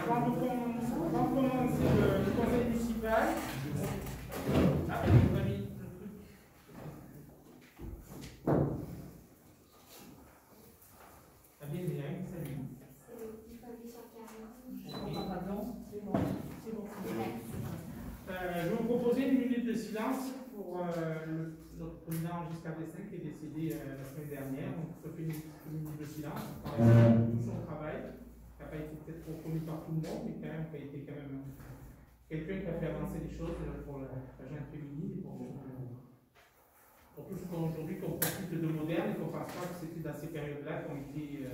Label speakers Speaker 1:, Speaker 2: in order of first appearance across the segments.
Speaker 1: Avant de commencer le conseil municipal, ah, vous avez le truc. Ah bien, il y a rien qui s'allume.
Speaker 2: Il faut appuyer sur le carré.
Speaker 1: Ah, pardon, c'est bon. C'est bon. Je vais vous proposer une minute de silence pour notre président Giscard d'Estaing qui est décédé la semaine dernière. Donc, ça fait une minute de silence. On parle de tout son travail, qui n'a pas été peut-être reconnu par tout le monde, mais quand même, qui a été quand même quelqu'un qui a fait avancer les choses pour la jeune féminine et pour tout ce qu'aujourd'hui qu'on profite de moderne et qu'on ne pense pas que c'était dans ces périodes-là qui ont été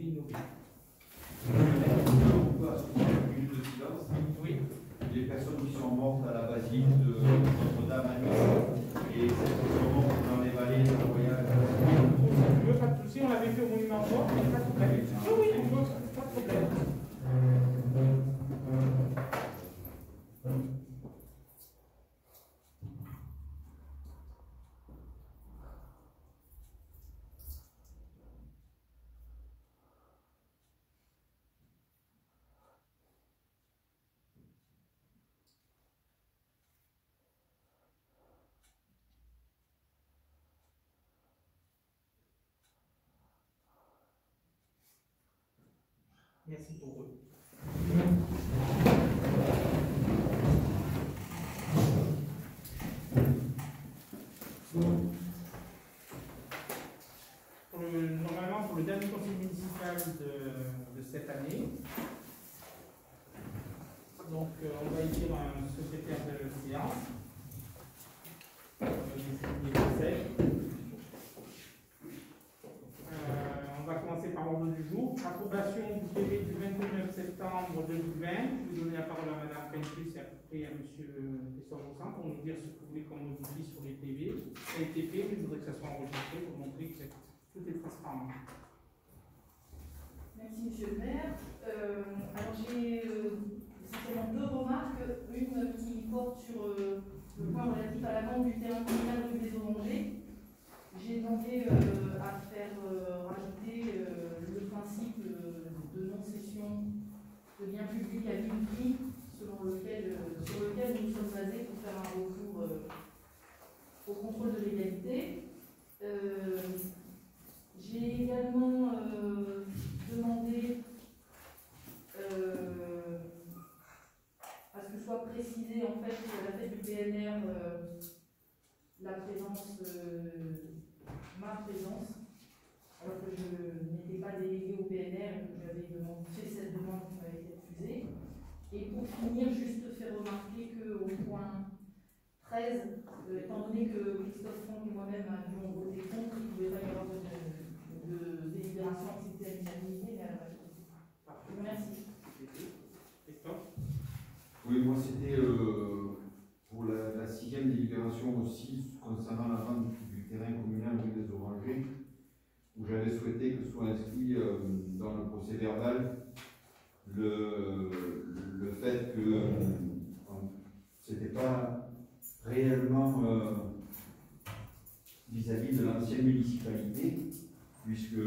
Speaker 1: innovées.
Speaker 3: Minute de silence.
Speaker 1: Oui.
Speaker 3: Les personnes qui sont mortes à la basilique de Notre-Dame à Nice et celles qui sont mortes dans les vallées de la Royale.
Speaker 1: Pas de souci, on l'avait fait au monument mort, mais pas de problème. Oui, pas de problème. Merci pour eux. Normalement, pour le dernier conseil municipal de cette année, donc on va élire un secrétaire de séance. On va commencer par l'ordre du jour. Approbation du PV du 29 septembre 2020. Je vais donner la parole à Mme Pentus et après à M. Christophe pour nous dire ce que vous voulez qu'on modifie sur les PV. Ça a été fait, mais je voudrais que ça soit enregistré pour montrer que tout est transparent.
Speaker 4: Merci, Monsieur le maire. Alors j'ai essentiellement deux remarques. Une qui porte sur le point relatif à la vente du terrain communal rue des Orangers. J'ai demandé à faire rajouter le principe de non-cession de biens publics à vil prix, sur lequel nous sommes basés pour faire un recours au contrôle de légalité. J'ai également demandé à ce que soit précisé en fait à la tête du PNR la présence, ma présence, alors que je n'étais pas déléguée au PNR et que j'avais fait cette demande qui m'avait été refusée. Et pour finir, juste faire remarquer qu'au point 13, étant donné que Christophe Franck et moi-même avions voté contre, il ne pouvait pas y avoir de délibération acceptée à l'unanimité, mais à la majorité. Je vous remercie.
Speaker 1: Christophe ?
Speaker 3: Oui, moi c'était pour la 6e délibération aussi concernant la vente du terrain communal rue des Orangers, où j'avais souhaité que soit inscrit dans le procès verbal le fait que c'était pas réellement vis-à-vis de l'ancienne municipalité, puisque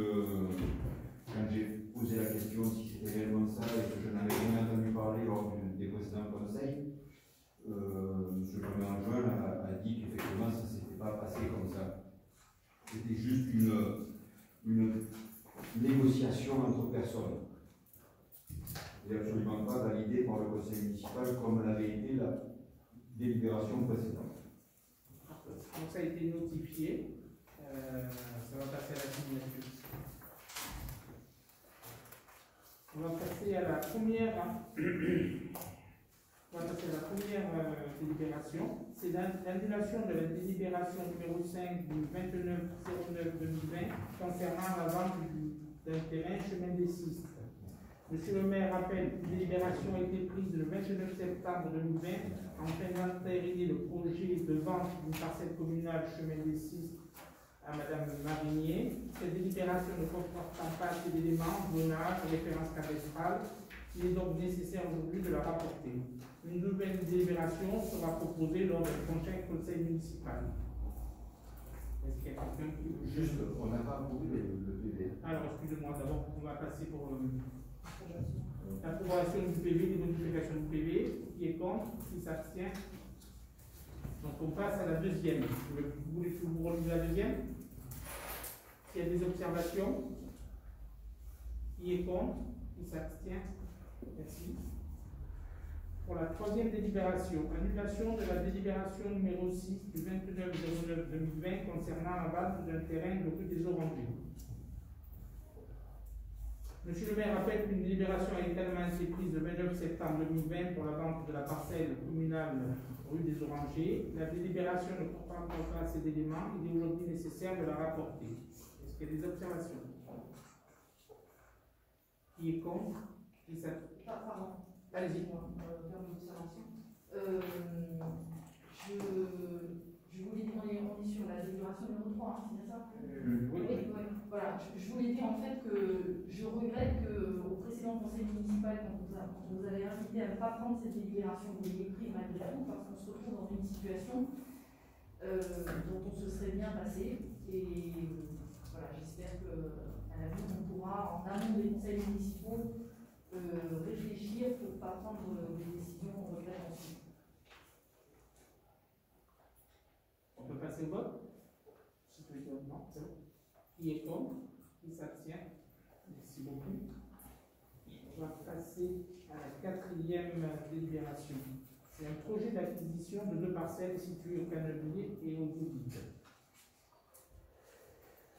Speaker 3: quand j'ai posé la question si c'était réellement ça et que je n'avais jamais entendu parler lors des précédents conseils, M. Jean a dit qu'effectivement ça ne s'était pas passé comme ça. C'était juste une négociation entre personnes. Et absolument pas validée par le conseil municipal comme l'avait été la délibération précédente.
Speaker 1: Donc ça a été notifié. Ça va passer à la signature. On va passer à la première. Délibération. C'est l'annulation de la délibération numéro 5 du 29/09/2020 concernant la vente d'un terrain chemin des Sistres. Monsieur le maire rappelle qu'une délibération a été prise le 29 septembre 2020 afin d'entériner le projet de vente d'une parcelle communale chemin des Sistres à Madame Marinier. Cette délibération ne comportant pas assez d'éléments, zonage, référence cadastrale, il est donc nécessaire aujourd'hui de la rapporter. Une nouvelle délibération sera proposée lors du prochain conseil municipal. Est-ce qu'il y a quelqu'un qui...
Speaker 3: Juste, on n'a pas approuvé le PV.
Speaker 1: Alors, excusez-moi, d'abord, on va passer pour... l'approbation du PV, des modifications du PV. Qui est contre? Qui s'abstient? Donc on passe à la deuxième. Vous voulez que vous relisiez la deuxième? S'il y a des observations? Qui est contre? Qui s'abstient? Merci. Pour la troisième délibération, annulation de la délibération numéro 6 du 29/09/2020 concernant la vente d'un terrain de rue des Orangers. Monsieur le maire rappelle qu'une délibération a également été prise le 29 septembre 2020 pour la vente de la parcelle communale rue des Orangers. La délibération ne comprend pas assez d'éléments. Il est aujourd'hui nécessaire de la rapporter. Est-ce qu'il y a des observations? Qui est contre? Qui s'abstient?
Speaker 4: Pardon.
Speaker 1: Allez-y.
Speaker 4: Terme d'observation. Je voulais dire, on est sur la délibération numéro 3, hein, c'est bien ça?
Speaker 1: Oui.
Speaker 4: Voilà, je voulais dire en fait que je regrette qu'au précédent conseil municipal, quand on vous avait invité à ne pas prendre cette délibération, vous l'ayez prise malgré tout, parce qu'on se retrouve dans une situation dont on se serait bien passé. Et voilà, j'espère qu'à l'avenir, on pourra, en amont des conseils municipaux, réfléchir pour ne pas prendre des décisions qu'on regrette ensuite.
Speaker 1: On peut passer au vote? Non, c'est bon. Qui est contre? Qui s'abstient? Merci beaucoup. On va passer à la quatrième délibération. C'est un projet d'acquisition de 2 parcelles situées au Cannelier et au Goudide.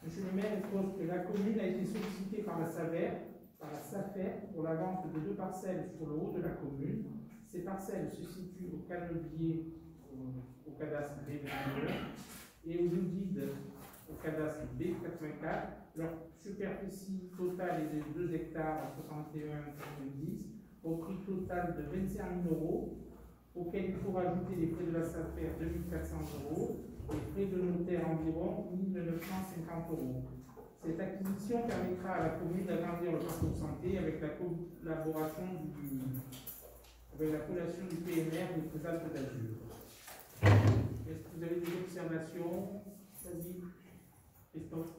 Speaker 1: Monsieur le maire expose que la commune a été sollicitée par la SAFER pour la vente de 2 parcelles sur le haut de la commune. Ces parcelles se situent au Cannelier, au cadastre B29, et au Goudide, au cadastre B84. Leur superficie totale est de 2 hectares 61,90 au prix total de 25 000 €, auquel il faut rajouter les frais de la SAFER 2400 €, les frais de notaire environ 1950 €. Cette acquisition permettra à la commune d'agrandir le parcours santé avec la collaboration avec la collation du PNR des Alpes d'Azur. Est-ce que vous avez des observations? Vas-y, Christophe.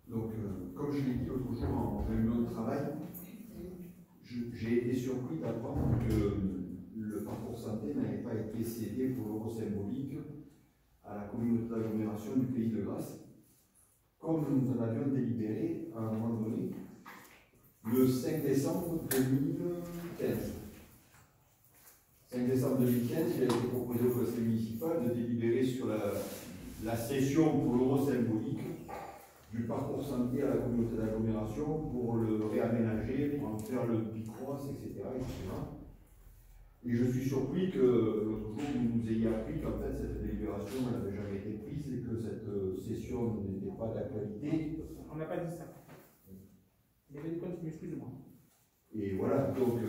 Speaker 3: Donc, comme je l'ai dit l'autre jour en réunion de travail, j'ai été surpris d'apprendre que le parcours santé n'avait pas été cédé pour l'euro symbolique à la communauté d'agglomération du Pays de Grasse, comme nous en avions délibéré à un moment donné le 5 décembre 2015. 5 décembre 2015, il a été proposé au conseil municipal de délibérer sur la cession pour l'euro symbolique du parcours santé à la communauté d'agglomération pour le réaménager, pour en faire le bicross, etc., etc. Et je suis surpris que l'autre jour vous nous ayez appris qu'en fait cette délibération n'avait jamais été prise et que cette cession n'était pas d'actualité.
Speaker 1: On n'a pas dit ça. Il y avait des continues, excusez-moi.
Speaker 3: Et voilà, donc,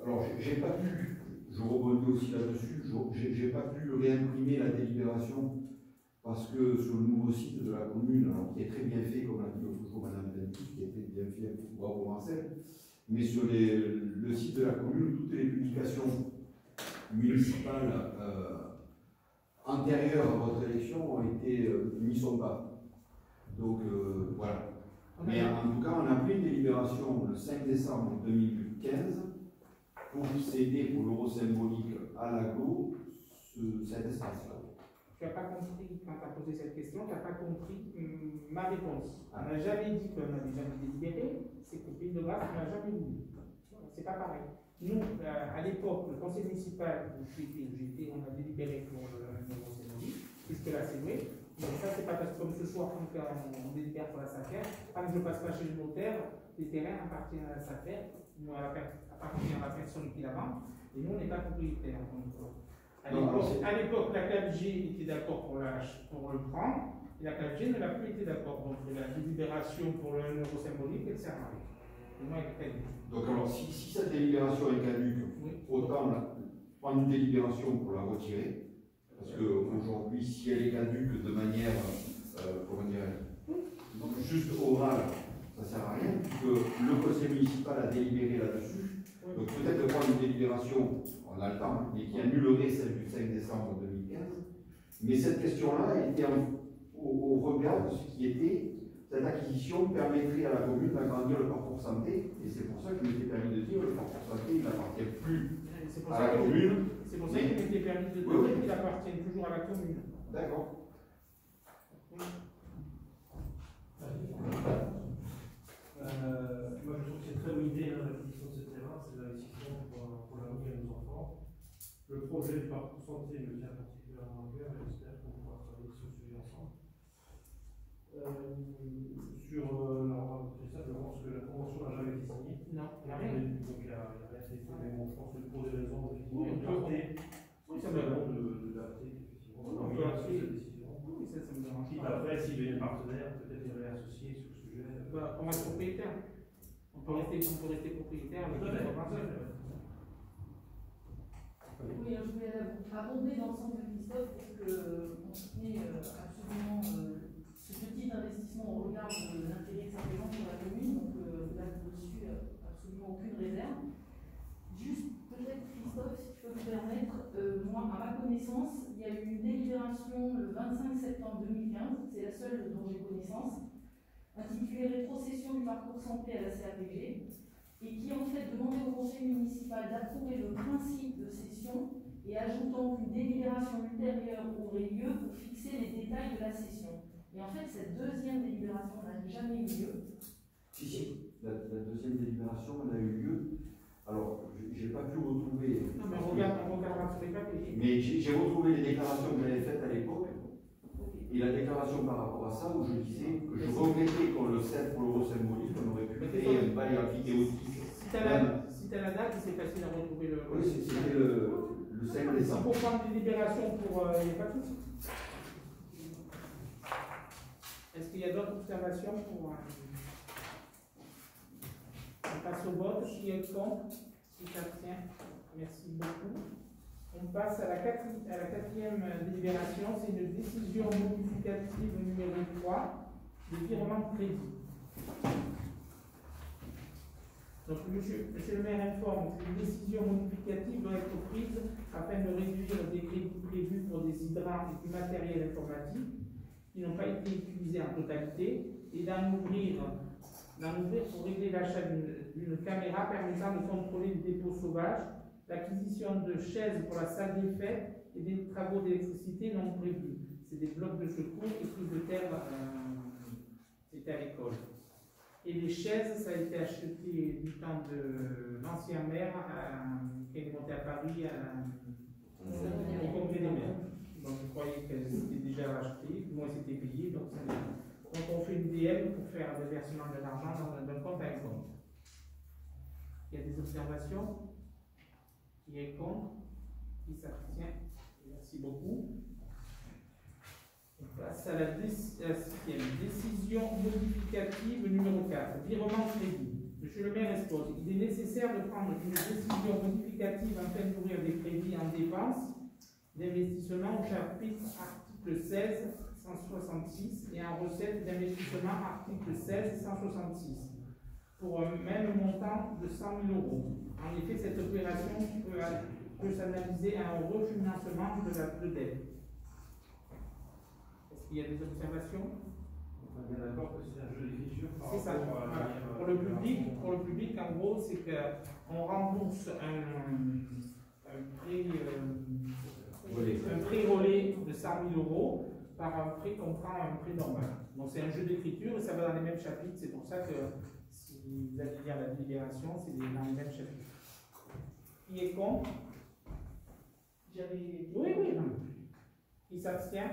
Speaker 3: alors j'ai pas pu, je rebondis aussi là-dessus, j'ai pas pu réimprimer la délibération parce que sur le nouveau site de la commune, alors, qui est très bien fait, comme l'a dit l'autre jour Madame Bentis, qui est très bien fait, bravo Marcel, mais sur le site de la commune, toutes les publications municipales antérieures à votre élection n'y sont pas. Donc voilà. Mais en tout cas, on a pris une délibération le 5 décembre 2015 pour céder pour l'euro symbolique à l'aglo cet espace-là.
Speaker 1: Tu n'as pas compris, quand tu as posé cette question, tu n'as pas compris ma réponse. On n'a jamais dit qu'on n'avait jamais délibéré, c'est que le Pays de Grasse n'a jamais voulu. C'est pas pareil. Nous, à l'époque, le conseil municipal où j'étais, on a délibéré pour l'euro symbolique, puisque là c'est vrai. Mais ça, c'est pas parce que comme ce soir, on délibère pour la SAFER, tant que je ne passe pas chez le notaire, les terrains appartiennent à la SAFER, appartiennent à la personne qui la vend, et nous, on n'est pas propriétaire. À l'époque, la 4G était d'accord pour le prendre, et la 4G ne l'a plus été d'accord. Donc, la délibération pour le euro symbolique, elle sert à rien. Le moins, elle est caduque.
Speaker 3: Donc, alors, si cette délibération est caduque, oui, autant prendre une délibération pour la retirer. Parce qu'aujourd'hui, si elle est caduque de manière, comment dirais-je, juste orale, ça ne sert à rien, puisque le conseil municipal a délibéré là-dessus. Donc peut-être de prendre une délibération, on a le temps, mais qui annulerait celle du 5 décembre 2015. Mais cette question-là était au regard de ce qui était, Cette acquisition permettrait à la commune d'agrandir le parcours santé, et c'est pour ça qu'il m'était permis de dire que le parcours santé il n'appartient plus
Speaker 1: C'est pour
Speaker 3: à
Speaker 1: ça
Speaker 3: la
Speaker 1: que-
Speaker 3: commune.
Speaker 1: c'est pour ça qu'il m'était permis de dire
Speaker 3: Oui, oui.
Speaker 1: qu'il appartient toujours à la commune.
Speaker 3: D'accord.
Speaker 5: Moi, je trouve que c'est très bonne idée, hein, l'acquisition de ce terrain, c'est l'investissement pour l'avenir de nos enfants. Le projet du parcours santé me tient particulièrement à cœur et j'espère qu'on pourra travailler sur ce sujet ensemble. Alors, c'est simplement parce que la convention n'a jamais été signée.
Speaker 1: Non, il n'y a
Speaker 5: Donc,
Speaker 1: rien.
Speaker 5: il n'y a rien été fait, mais bon, je pense que pour des raisons effectivement
Speaker 1: Oui,
Speaker 5: de clarté,
Speaker 1: Oui, ça
Speaker 5: c'est
Speaker 1: me
Speaker 5: vraiment
Speaker 1: dérange.
Speaker 5: de clarté, effectivement,
Speaker 1: Oui,
Speaker 5: on
Speaker 1: on peut
Speaker 5: vient sur
Speaker 1: appeler.
Speaker 5: cette décision.
Speaker 1: Oui, ça me dérange
Speaker 5: Quitte
Speaker 1: pas.
Speaker 5: après, s'il y a des partenaires, peut-être les réassocier sur ce sujet.
Speaker 1: Bah, on reste propriétaire. On peut rester propriétaire avec
Speaker 5: Tout à
Speaker 1: une
Speaker 5: fait.
Speaker 1: convention.
Speaker 4: Oui, je voulais abonder dans le sens de Christophe parce qu'on soutenait absolument ce petit investissement au regard de l'intérêt que ça représente pour la commune, donc là-dessus, absolument aucune réserve. Juste, peut-être Christophe, si tu peux me permettre, moi, à ma connaissance, il y a eu une délibération le 25 septembre 2015, c'est la seule dont j'ai connaissance, intitulée Rétrocession du parcours santé à la CAPG, et qui en fait demandait au conseil municipal d'approuver le principe de cession et ajoutant qu'une délibération ultérieure aurait lieu pour fixer les détails de la cession. Et en fait, cette deuxième délibération n'a jamais eu lieu.
Speaker 3: Si, la deuxième délibération, elle a eu lieu. Alors, j'ai pas pu retrouver.
Speaker 1: Non, mais on regardera sur les papiers.
Speaker 3: Mais j'ai retrouvé les déclarations que j'avais faites à l'époque. Et la déclaration par rapport à ça, où je disais que je regrettais qu'on le cède pour l'euro symbolique, qu'on aurait pu créer un bail amphithéotique.
Speaker 1: Si tu as la date, c'est facile à retrouver le.
Speaker 3: Oui, c'était le 5
Speaker 1: Si
Speaker 3: décembre.
Speaker 1: pour prendre des libérations pour les papiers. Est-ce qu'il y a d'autres observations pour. On passe au vote. Qui est contre? Qui s'abstient? Merci beaucoup. On passe à la quatrième délibération. C'est une décision modificative numéro 3 de virement de crédit. Donc, monsieur le maire informe qu'une décision modificative doit être prise afin de réduire des crédits prévus pour des hydrants et du matériel informatique qui n'ont pas été utilisés en totalité et d'en ouvrir pour régler l'achat d'une caméra permettant de contrôler les dépôts sauvages, l'acquisition de chaises pour la salle des fêtes et des travaux d'électricité non prévus. C'est des blocs de secours et prise de terre, c'était à l'école. Et les chaises, ça a été acheté du temps de l'ancien maire qui est monté à Paris au congrès des maires. Donc je croyais qu'elles étaient déjà rachetées, moi c'était payé, donc on fait une DM pour faire le versement de l'argent d'un compte à un compte. Il y a des observations? Qui est contre? Qui s'abstient? Merci beaucoup. On passe à la sixième décision modificative numéro 4, virement de crédit. Monsieur le maire expose, il est nécessaire de prendre une décision modificative afin d'ouvrir des crédits en dépenses d'investissement au chapitre article 16 166 et en recette d'investissement article 16 166 pour un même montant de 100 000 euros. En effet, cette opération peut s'analyser à un refinancement de la dette. Est-ce qu'il y a des observations?
Speaker 5: On est bien d'accord que c'est un jeu d'écriture par
Speaker 1: C'est ça.
Speaker 5: rapport à
Speaker 1: Voilà. Pour le public, en gros, c'est qu'on rembourse un prêt relais de 100 000 euros par un prêt qu'on prend un prêt normal. Donc c'est un jeu d'écriture et ça va dans les mêmes chapitres. C'est pour ça que si vous allez lire la délibération, c'est dans les mêmes chapitres. Qui est contre? Oui, non. Qui s'abstient?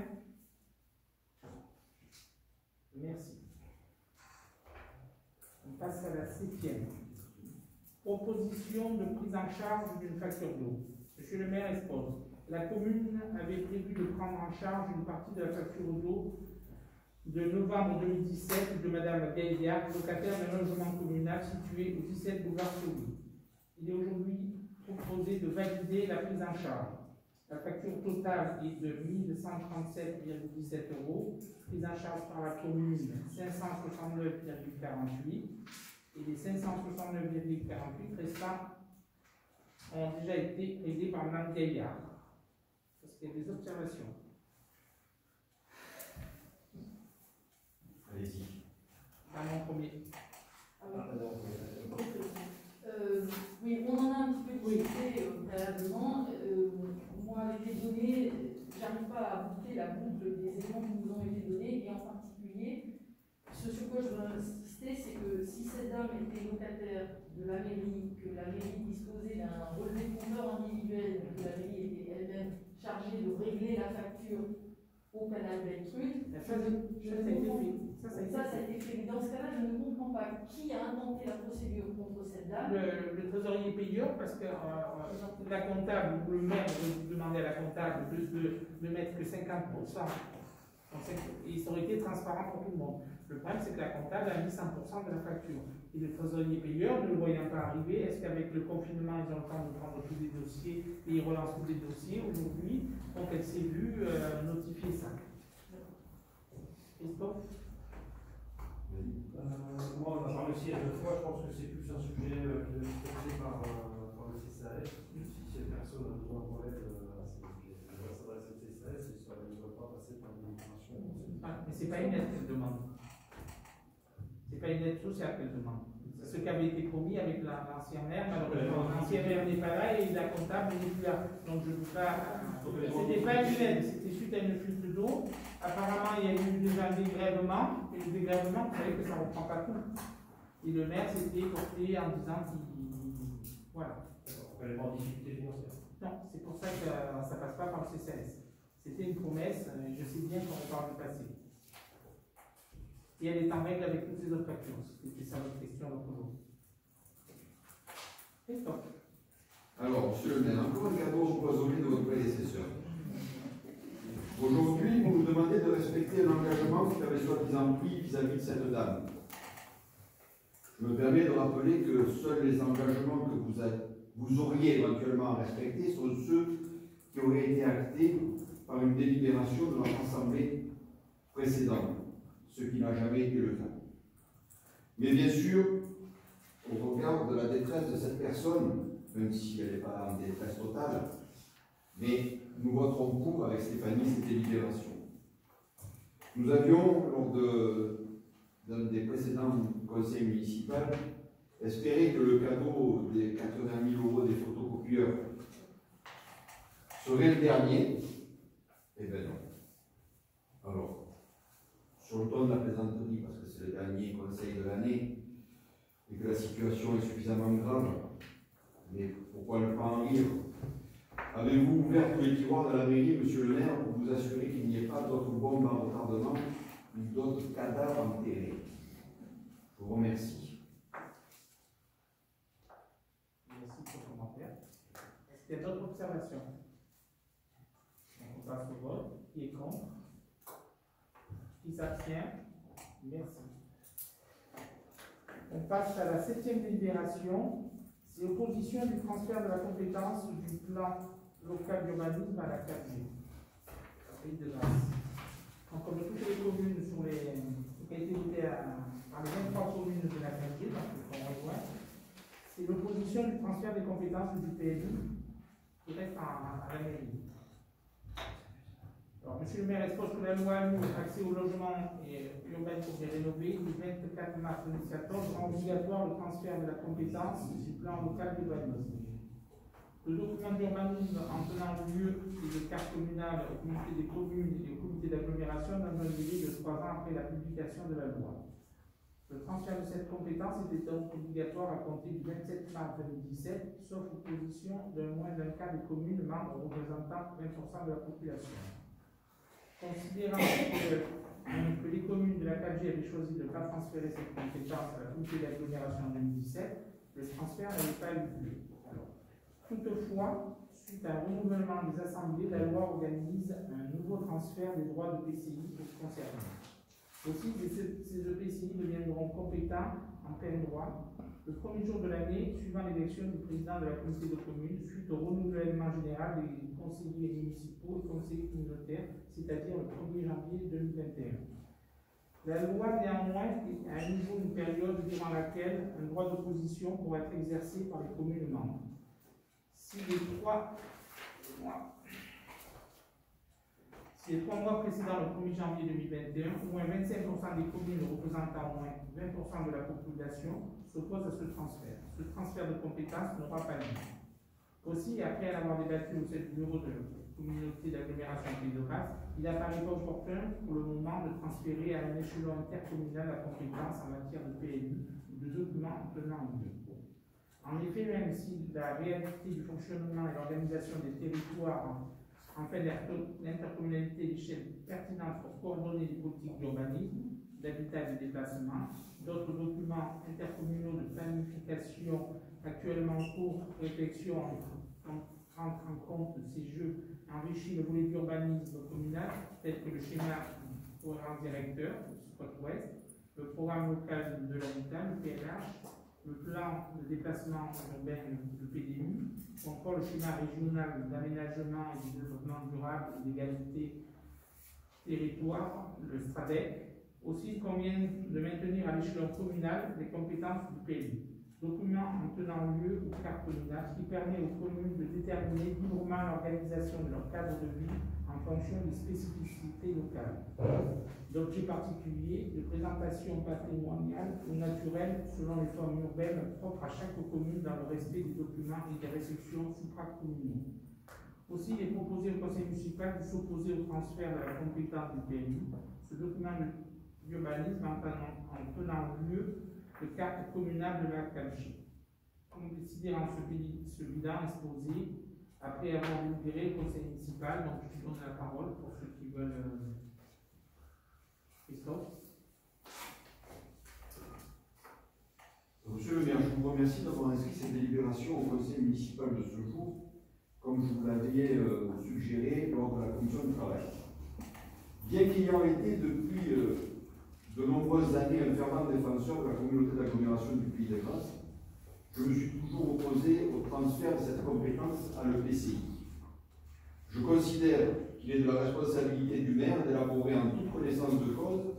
Speaker 1: Merci. On passe à la septième. Proposition de prise en charge d'une facture d'eau. Monsieur le maire expose. La commune avait prévu de prendre en charge une partie de la facture d'eau de novembre 2017 de Madame Gaillard, locataire d'un logement communal situé au 17 boulevard Sauly. Il est aujourd'hui proposé de valider la prise en charge. La facture totale est de 1137,17 €, prise en charge par la commune 569,48 et les 569,48 restants ont déjà été aidés par Mme Gaillard. Est-ce qu'il y a des observations?
Speaker 3: Allez-y.
Speaker 1: Manon premier.
Speaker 4: Ah oui. Oui, on en a un petit peu discuté préalablement. Moi, avec les données, j'arrive pas à boucler la boucle des éléments qui nous ont été donnés, et en particulier, ce sur quoi je veux insister, c'est que si cette dame était locataire de la mairie, que la mairie disposait d'un relevé de compteur individuel, que la mairie était elle-même chargée de régler la facture au canal Beltrude, ça a été fait. Mais dans ce cas-là, je ne comprends pas qui a intenté la procédure contre cette dame.
Speaker 1: Le trésorier payeur, parce que la comptable, ou le maire demandait à la comptable de mettre que 50%. Et ça aurait été transparent pour tout le monde. Le problème, c'est que la comptable a mis 100% de la facture. Et le trésorier payeur, ne le voyant pas arriver, est-ce qu'avec le confinement, ils ont le temps de prendre tous les dossiers et ils relancent tous les dossiers aujourd'hui? Donc, elle s'est vue notifier ça. Christophe?
Speaker 5: Moi, on a parlé aussi à 2 fois, je pense que c'est plus un sujet qui doit être traité par le CCAS. Si cette personne a besoin qu'on l'aide, elle doit s'adresser au CCAS et ça ne doit pas passer par une administration.
Speaker 1: Mais c'est pas une aide qu'elle demande. C'est pas une aide sociale qu'elle demande. C'est ce qui avait été promis avec l'ancien maire. Malheureusement, l'ancien maire n'est pas là et la comptable n'est plus là. Donc je ne veux pas. C'était pas une aide, c'était suite à une fuite d'eau. Apparemment, il y a eu déjà un dégrèvement. Et le dégrèvement, vous savez que ça ne reprend pas tout. Et le maire s'était porté en disant qu'il. Voilà.
Speaker 5: Elle est en difficulté financière.
Speaker 1: Non, c'est pour ça que ça ne passe pas par le CCAS. C'était une promesse, je sais bien qu'on parle du passé. Et elle est en règle avec toutes ses autres factures. C'était ça votre question l'autre jour. Christophe.
Speaker 3: Alors, monsieur le maire, encore un cadeau empoisonné de votre prédécesseur. Aujourd'hui, vous nous demandez de respecter un engagement que vous avez soi-disant pris vis-à-vis de cette dame. Je me permets de rappeler que seuls les engagements que vous auriez éventuellement à respecter sont ceux qui auraient été actés par une délibération de notre assemblée précédente, ce qui n'a jamais été le cas. Mais bien sûr, au regard de la détresse de cette personne, même si elle n'est pas en détresse totale, mais nous voterons pour avec Stéphanie cette délibération. Nous avions, lors d'un des précédents conseils municipaux, espéré que le cadeau des 80 000 € des photocopieurs serait le dernier. Eh bien non. Alors, sur le ton de la plaisanterie, parce que c'est le dernier conseil de l'année, et que la situation est suffisamment grave, mais pourquoi ne pas en rire? Avez-vous ouvert tous les tiroirs de la mairie, monsieur le maire, pour vous assurer qu'il n'y ait pas d'autres bombes en retardement ou d'autres cadavres enterrés? Je vous remercie.
Speaker 1: Merci pour le commentaire. Est-ce qu'il y a d'autres observations? On passe au vote. Qui est contre? Qui s'abstient? Merci. On passe à la 7e délibération. C'est opposition du transfert de la compétence du plan local d'urbanisme à la 4G. Pays de Grâce. Donc, comme toutes les communes sur les qui a été voté par les 23 communes de la 4G, c'est l'opposition du transfert des compétences du PLU qui reste à la mairie. Alors, monsieur le maire expose que la loi accès au logement et urbain pour les rénover du 24 mars 2014 rend obligatoire le transfert de la compétence du plan local d'urbanisme. Le document d'urbanisme en tenant lieu et de carte communale au comité des communes et au comité d'agglomération dans un délai de 3 ans après la publication de la loi. Le transfert de cette compétence était donc obligatoire à compter du 27 mars 2017, sauf opposition d'un moins d'un quart des communes membres représentant 20% de la population. Considérant que les communes de la 4G avaient choisi de ne pas transférer cette compétence à la comité d'agglomération en 2017, le transfert n'avait pas eu lieu. Toutefois, suite à un renouvellement des assemblées, la loi organise un nouveau transfert des droits de PCI concernés. Aussi, ces EPCI deviendront compétents en plein droit le premier jour de l'année suivant l'élection du président de la communauté de communes suite au renouvellement général des conseillers municipaux et conseillers communautaires, c'est-à-dire le 1er janvier 2021. La loi, néanmoins, a à nouveau une période durant laquelle un droit d'opposition pourra être exercé par les communes membres. Si Si les 3 mois précédant le 1er janvier 2021, au moins 25% des communes représentant au moins 20% de la population s'opposent à ce transfert. Ce transfert de compétences n'aura pas lieu. Aussi, après avoir débattu au sein du bureau de la communauté d'agglomération Pays de Grasse, il apparaît pas opportun pour le moment de transférer à un échelon intercommunal la compétence en matière de PLU ou de documents tenant lieu. En effet, même si la réalité du fonctionnement et l'organisation des territoires en fait l'intercommunalité d'échelle pertinente pour coordonner les politiques d'urbanisme, d'habitat et de déplacement, d'autres documents intercommunaux de planification actuellement en cours de réflexion entrent en compte ces jeux enrichis le volet d'urbanisme communal, tel que le schéma cohérent directeur, spot ouest, le programme local de l'habitat, le PLH, le plan de déplacement urbain, le PDU, ou encore le schéma régional d'aménagement et de développement durable et d'égalité territoire, le STRADEC. Aussi, il convient de maintenir à l'échelon communal les compétences du PLU. Document en tenant lieu au cadre communal qui permet aux communes de déterminer librement l'organisation de leur cadre de vie en fonction des spécificités locales. D'objets particuliers, de présentation patrimoniale ou naturelle selon les formes urbaines propres à chaque commune dans le respect des documents et des réceptions supracommunaux. Aussi, il est proposé au conseil municipal de s'opposer au transfert de la compétence du PLU. Ce document d'urbanisme en tenant lieu le cadre communal de la Calchi. Comme décidé en ce bilan exposé, après avoir délibéré le conseil municipal, donc je donne la parole pour ceux qui veulent. Christophe.
Speaker 3: Monsieur le maire, je vous remercie d'avoir inscrit cette délibération au conseil municipal de ce jour, comme je vous l'avais suggéré lors de la commission du travail. Bien qu'ayant été depuis de nombreuses années un fervent défenseur de la communauté d'agglomération du Pays de Grasse, je me suis toujours opposé au transfert de cette compétence à l'EPCI. Je considère qu'il est de la responsabilité du maire d'élaborer en toute connaissance de cause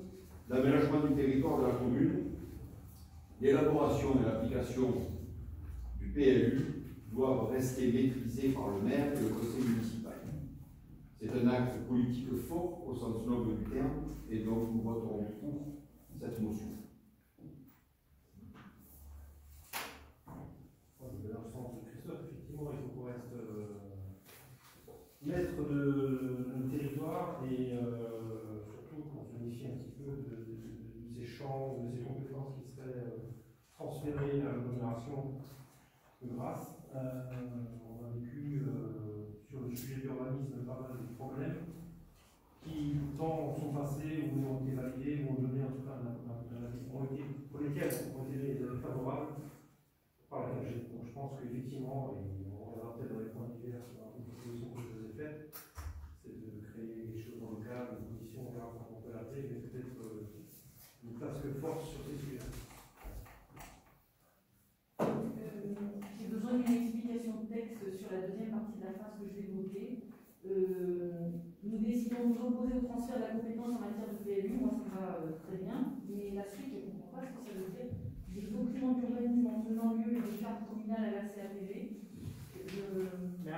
Speaker 3: l'aménagement du territoire de la commune. L'élaboration et l'application du PLU doivent rester maîtrisées par le maire et le conseil municipal. C'est un acte politique fort au sens noble du terme, et donc nous voterons pour cette motion.
Speaker 5: Dans le sens de Christophe, effectivement, il faut qu'on reste maître de territoire et surtout qu'on se méfie un petit peu de ces champs, de ces compétences qui seraient transférées à l'agglomération de Grasse. On a vécu sur le sujet de l'urbanisme pas mal de problèmes qui tant sont passés ou ont été validés ou ont donné en tout cas pour lesquels ont été des avis favorables par la KG. Donc je pense qu'effectivement, et on reviendra peut-être dans les points divers sur la proposition que je vous ai faite, c'est de créer des choses locales, des conditions, on verra comment on peut l'appeler, mais peut-être une task force sur ces sujets.
Speaker 4: J'ai besoin d'une explication de texte sur la deuxième partie de la phrase que je vais évoquer. Nous décidons de nous opposer au transfert de la compétence en matière de PLU, moi ça va très bien, mais la suite je ne comprends pas ce que ça veut dire. Des documents d'urbanisme en tenant lieu et des cartes communales à la CAPV.
Speaker 1: Mais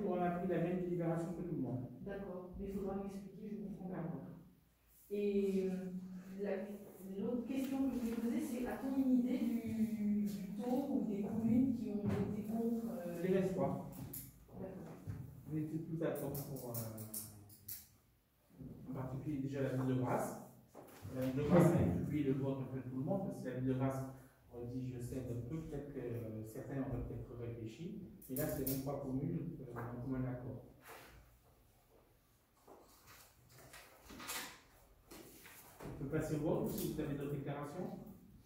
Speaker 1: on a pris la même délibération que tout le monde.
Speaker 4: D'accord, mais il faudra m'expliquer, je comprends pas. Et l'autre question que je vais poser, c'est a-t-on une idée du taux ou des communes qui ont voté contre
Speaker 1: Les reste pas.
Speaker 4: D'accord.
Speaker 1: On était tous d'accord pour, en particulier déjà la ville de Grasse. La ville de Grasse a publié le vote un peu de tout le monde, parce que la ville de Grasse on dit je sais un peu, peut-être que certains auraient peut-être réfléchi, mais là c'est 23 communes qui ont commun accord. On peut passer au vote si vous avez d'autres déclarations.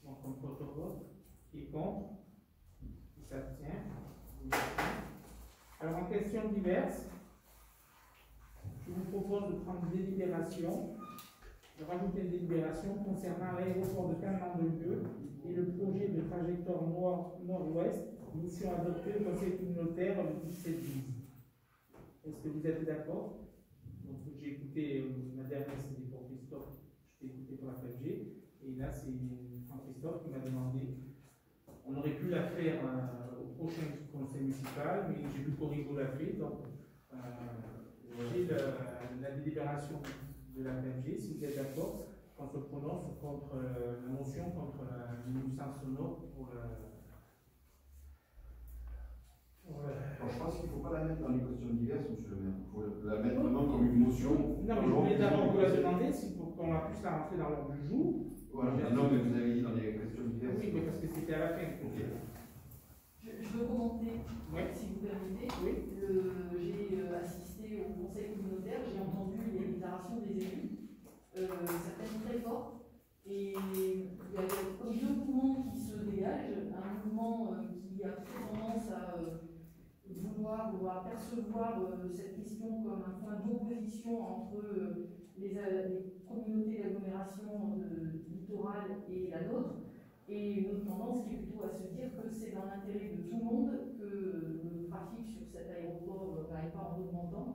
Speaker 1: Donc on vote au vote. Qui est contre? Qui s'abstient? Alors en questions diverses, je vous propose de prendre une délibération, de rajouter une délibération concernant l'aéroport de Canet-en-Banlieue et le projet de trajectoire nord-ouest, mission adoptée au conseil communautaire le 17-12. Est-ce que vous êtes d'accord? Donc j'ai écouté, la dernière c'était pour Christophe, je t'ai écouté pour la 5G, et là c'est Jean-Christophe qui m'a demandé. On aurait pu la faire au prochain conseil municipal, mais j'ai vu qu'Origo l'a fait, donc j'ai la délibération de la PMG, si vous êtes d'accord, qu'on se prononce contre la motion contre la nuisance sonore pour
Speaker 3: Alors, je pense qu'il ne faut pas la mettre dans les questions diverses, monsieur le maire. Il faut la mettre vraiment comme une motion.
Speaker 1: Non, mais je voulais d'abord vous la demander, si pour qu'on puisse la rentrer dans l'ordre du jour.
Speaker 3: Voilà, mais non, mais vous avez dit dans les questions diverses.
Speaker 1: Oui, mais parce que c'était à la fin.
Speaker 3: Ok.
Speaker 4: Je veux commenter,
Speaker 1: Oui.
Speaker 4: si vous permettez.
Speaker 1: Oui.
Speaker 4: J'ai assisté au conseil communautaire, j'ai entendu les déclarations des élus, certaines très fortes, et il y a comme deux mouvements qui se dégagent, un mouvement qui a tendance à vouloir ou à percevoir cette question comme un point d'opposition entre les communautés d'agglomération littorale et la nôtre, et une autre tendance qui est plutôt à se dire que c'est dans l'intérêt de tout le monde que le trafic sur cet aéroport n'aille pas en augmentant,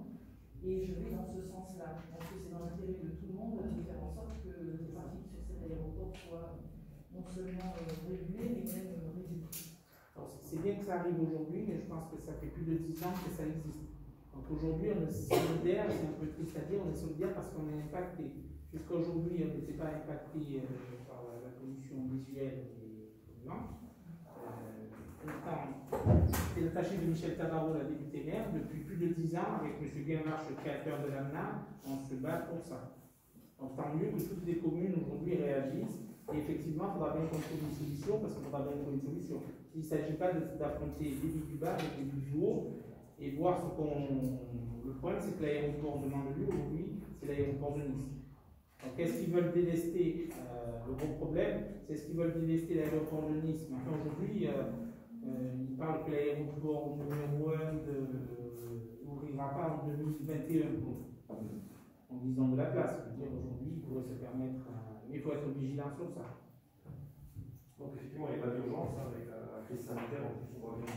Speaker 4: et je vais dans ce sens-là. Je pense que c'est dans l'intérêt de tout le monde de faire en sorte que le trafic sur cet aéroport soit non seulement régulé, mais même réduit.
Speaker 1: C'est bien que ça arrive aujourd'hui, mais je pense que ça fait plus de 10 ans que ça existe. Donc aujourd'hui, on est solidaire, c'est un peu triste à dire, on est solidaire parce qu'on est impacté. Jusqu'à aujourd'hui, on n'était pas impacté par la pollution visuelle et polluante. C'est l'attaché de Michel Tabarot, la députée maire, depuis plus de 10 ans, avec M. Guinmarch, le créateur de l'AMNA, on se bat pour ça. Donc tant mieux que toutes les communes aujourd'hui réagissent. Et effectivement, il faudra bien qu'on trouve une solution, parce qu'il faudra bien trouver une solution. Il ne s'agit pas d'affronter les villes du bas avec les villes du haut et voir ce qu'on. Le problème, c'est que l'aéroport de Mandelieu, aujourd'hui, c'est l'aéroport de Nice. Donc, est-ce qu'ils veulent délester le gros problème, c'est ce qu'ils veulent délester l'aéroport de Nice. Mais enfin, aujourd'hui, ils parlent que l'aéroport numéro 1 n'ouvrira pas en 2021. En disant de la place. Je veux dire, aujourd'hui, ils pourraient se permettre. Mais il faut être vigilant sur ça.
Speaker 5: Donc, effectivement, il n'y a pas d'urgence avec la crise sanitaire, en plus, on voit bien que.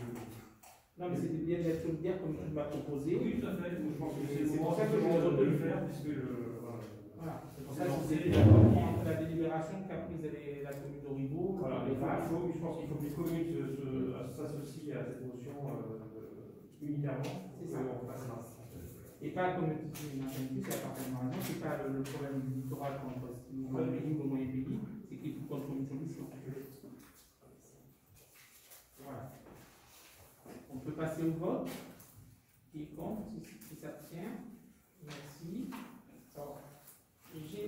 Speaker 1: Non, mais c'était bien d'être solidaire comme tu m'as proposé.
Speaker 5: Oui, tout à fait. Je pense que
Speaker 1: C'est
Speaker 5: c'est
Speaker 1: pour ça que je
Speaker 5: de
Speaker 1: vais
Speaker 5: le faire, puisque
Speaker 1: voilà. C'est pour ça que je vous ai dit entre la délibération qu'a prise la commune d'Oribo,
Speaker 5: voilà,
Speaker 1: les vaches.
Speaker 5: je pense qu'il faut que les communes s'associent à cette motion unitairement.
Speaker 1: C'est ça.
Speaker 5: On passera.
Speaker 1: Et pas comme tu m'as dit, c'est apparemment raison, c'est pas le problème du littoral contre le moyen pays ou le moyen pays, c'est qu'il faut qu'on trouve une solution. Voilà. On peut passer au vote. Qui est contre, qui s'abstient. Merci. Alors, j'ai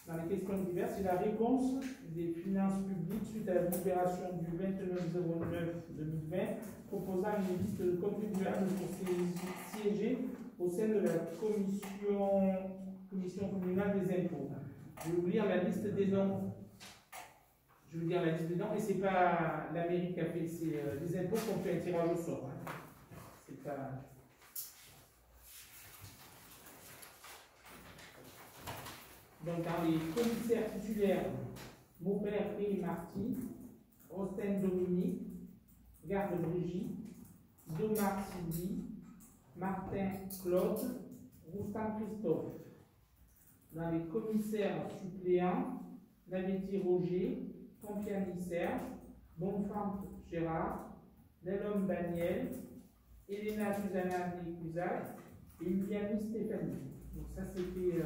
Speaker 1: dans les questions diverses, c'est la réponse des finances publiques suite à la délibération du 29/09/2020 proposant une liste de contribuables pour siéger au sein de la commission communale des impôts. Je vais vous lire la liste des noms. Je vais vous dire la liste des noms, et c'est pas la mairie qui a fait, c'est les impôts qui ont fait un tirage au sort. Hein. C'est pas. Donc, dans les commissaires titulaires, Maubert et Marty, Rosten Dominique, Garde Brigitte, Domar Sylvie, Martin Claude, Roustan Christophe. Dans les commissaires suppléants, Navetti Roger, Compiani Serge, Bonfante Gérard, Delhomme Daniel, Elena Susanna Cusac et Juliani Stéphanie. Donc ça c'était.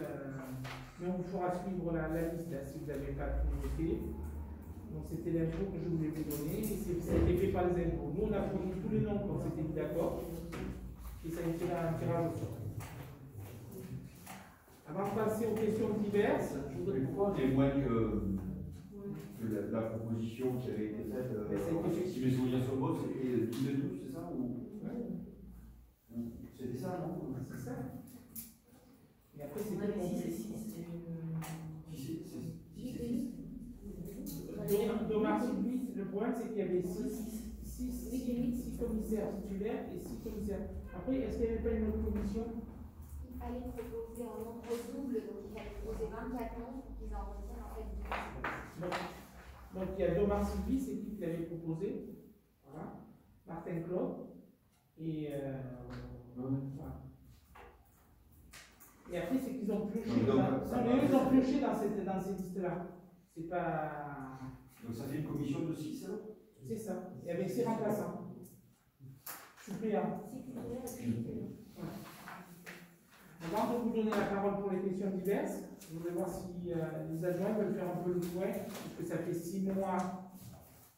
Speaker 1: Mais on vous fera suivre la liste là, si vous n'avez pas tout noté. Donc c'était l'info que je voulais vous donner. Et ça a été fait par les impôts. Nous on a fourni tous les noms quand c'était d'accord. Et ça a été là un tirage au sort. Avant de passer aux questions diverses, je voudrais.
Speaker 3: Pourquoi on est moins que la proposition qui avait été faite si mes souvenirs sont bons, c'était tous les 12, c'est ça C'était ça, non?
Speaker 1: C'est ça. Et après,
Speaker 4: On
Speaker 1: c'était
Speaker 4: avait 6 et 6.
Speaker 1: Domar Sylvie, le problème c'est qu'il y avait 6 commissaires titulaires et 6 commissaires. Après, est-ce qu'il n'y avait pas une autre commission?
Speaker 2: Il fallait proposer en nombre double, donc il fallait proposer 24 noms pour qu'ils en retiennent en fait 10.
Speaker 1: Donc il y a Domar Sylvie, c'est qui l'avait proposé. Voilà. Martin Claude. Et voilà. Et après, c'est qu'ils ont pioché. Ils ont pioché dans ces listes-là. C'est pas.
Speaker 3: Donc ça fait une commission de 6 alors?
Speaker 1: C'est ça. Et avec ses remplaçants. Suppléants.
Speaker 2: C'est titulaire et suppléant.
Speaker 1: avant de vous donner la parole pour les questions diverses, je voudrais voir si les adjoints veulent faire un peu le point, puisque ça fait 6 mois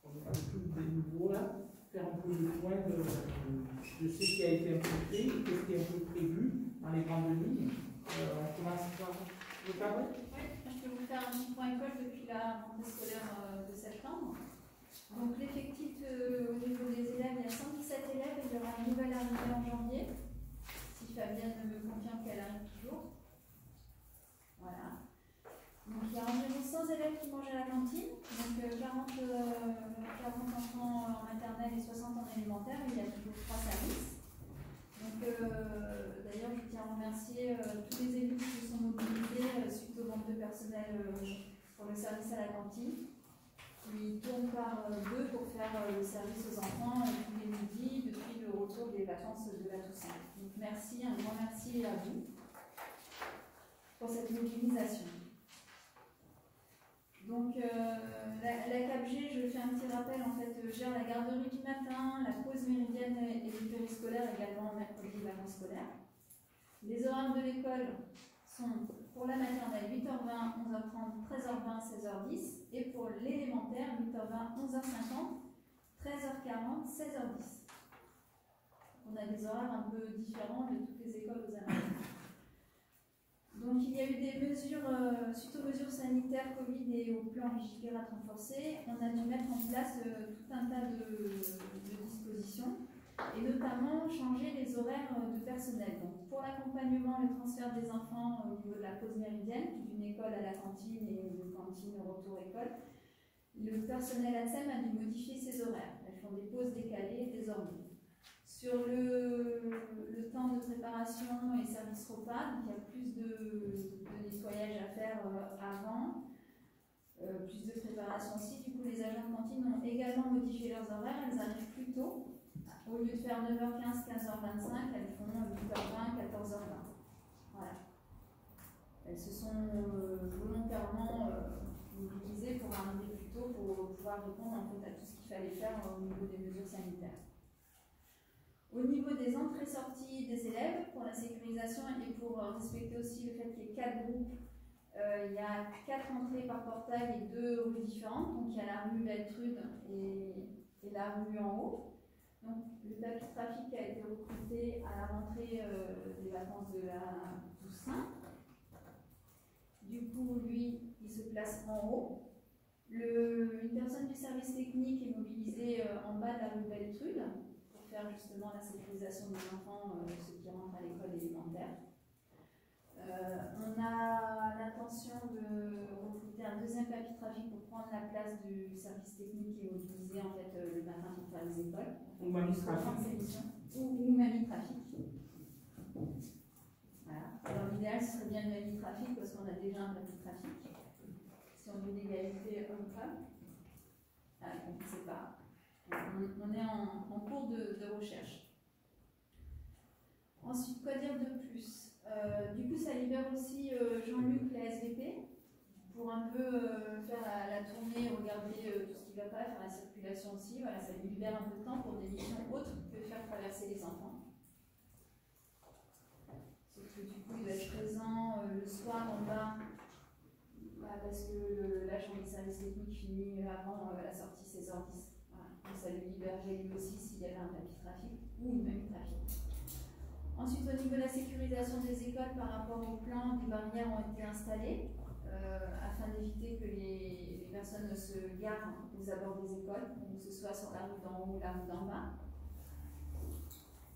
Speaker 1: qu'on est à tous des niveaux là, faire un peu le point de ce qui a été implémenté, qu'est-ce qui est un peu prévu dans les grandes lignes. On commence par le cadre.
Speaker 2: Oui, je peux vous faire un petit point école depuis la rentrée scolaire de septembre. Donc l'effectif au niveau des élèves, il y a 117 élèves et il y aura une nouvelle arrivée en janvier. Si Fabienne me confirme qu'elle arrive toujours. Voilà. Donc il y a environ 100 élèves qui mangent à la cantine, donc 40 enfants en maternelle et 60 en élémentaire, il y a toujours 3 services. Donc d'ailleurs je tiens à remercier tous les élus qui se sont mobilisés suite au manque de personnel pour le service à la cantine. Ils tournent par 2 pour faire le service aux enfants tous les midis depuis le retour des vacances de la Toussaint. Donc merci, un grand merci à vous pour cette mobilisation. Donc la 4G, je fais un petit rappel, en fait, gère la garderie du matin, la pause méridienne et le périscolaire également mercredi et vacances scolaires. Les horaires de l'école sont pour la maternelle 8h20, 11h30, 13h20, 16h10 et pour l'élémentaire 8h20, 11h50, 13h40, 16h10. On a des horaires un peu différents de toutes les écoles aux alentours. Donc il y a eu des mesures, suite aux mesures sanitaires Covid et au plan Vigipirate renforcé, on a dû mettre en place tout un tas de dispositions et notamment changer les horaires de personnel. Donc pour l'accompagnement, le transfert des enfants au niveau de la pause méridienne, d'une école à la cantine et d'une cantine au retour école, le personnel ATSEM a dû modifier ses horaires. Elles font des pauses décalées désormais. Sur le temps de préparation et service repas, donc il y a plus de nettoyage à faire avant, plus de préparation aussi. Du coup, les agents de cantine ont également modifié leurs horaires. Elles arrivent plus tôt. Au lieu de faire 9h15, 15h25, elles font 8h20, 14h20. Voilà. Elles se sont volontairement mobilisées pour arriver plus tôt pour pouvoir répondre en fait, à tout ce qu'il fallait faire au niveau des mesures sanitaires. Au niveau des entrées-sorties des élèves, pour la sécurisation et pour respecter aussi le fait qu'il y ait 4 groupes, il y a 4 entrées par portail et 2 rues différentes. Donc il y a la rue Beltrude et la rue en haut. Donc le tapis de trafic a été recruté à la rentrée des vacances de la Toussaint. Du coup, lui, il se place en haut. Une personne du service technique est mobilisée en bas de la rue Beltrude, faire justement la sécurisation des enfants, ceux qui rentrent à l'école élémentaire. On a l'intention de recruter un deuxième tapis de trafic pour prendre la place du service technique qui est mobilisé en fait, le matin pour faire les écoles.
Speaker 1: Ou Mamie Trafic.
Speaker 2: Ou Mamie Trafic. Voilà. Alors l'idéal ce serait bien le Mamie Trafic parce qu'on a déjà un tapis de trafic. Si on veut l'égalité homme-femme, on ne sait pas. On est en cours de recherche. Ensuite, quoi dire de plus? Du coup, ça libère aussi Jean-Luc, la SVP, pour un peu faire la tournée, regarder tout ce qui ne va pas, faire la circulation aussi. Voilà, ça lui libère un peu de temps pour des missions autres que faire traverser les enfants. Sauf que du coup, il va être présent le soir en bas, parce que l'agent des services techniques finit avant la sortie 16h10. Donc ça lui libérerait lui aussi s'il y avait un tapis trafic ou une même trafic. Ensuite, au niveau de la sécurisation des écoles, par rapport au plan, des barrières ont été installées afin d'éviter que les personnes se garent aux abords des écoles, que ce soit sur la rue d'en haut ou la rue d'en bas.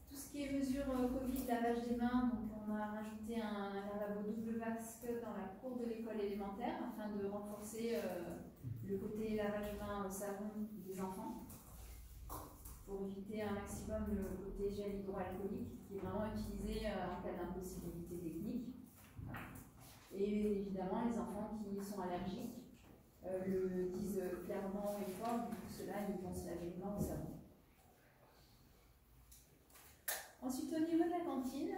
Speaker 2: Tout ce qui est mesures Covid, lavage des mains, donc on a rajouté un lavabo double masque dans la cour de l'école élémentaire afin de renforcer le côté lavage main au savon des enfants, pour éviter un maximum le côté gel hydroalcoolique qui est vraiment utilisé en cas d'impossibilité technique. Et évidemment, les enfants qui sont allergiques le disent clairement et fort, du coup, ceux-là, ils vont se laver les mains au savon. Ensuite, au niveau de la cantine,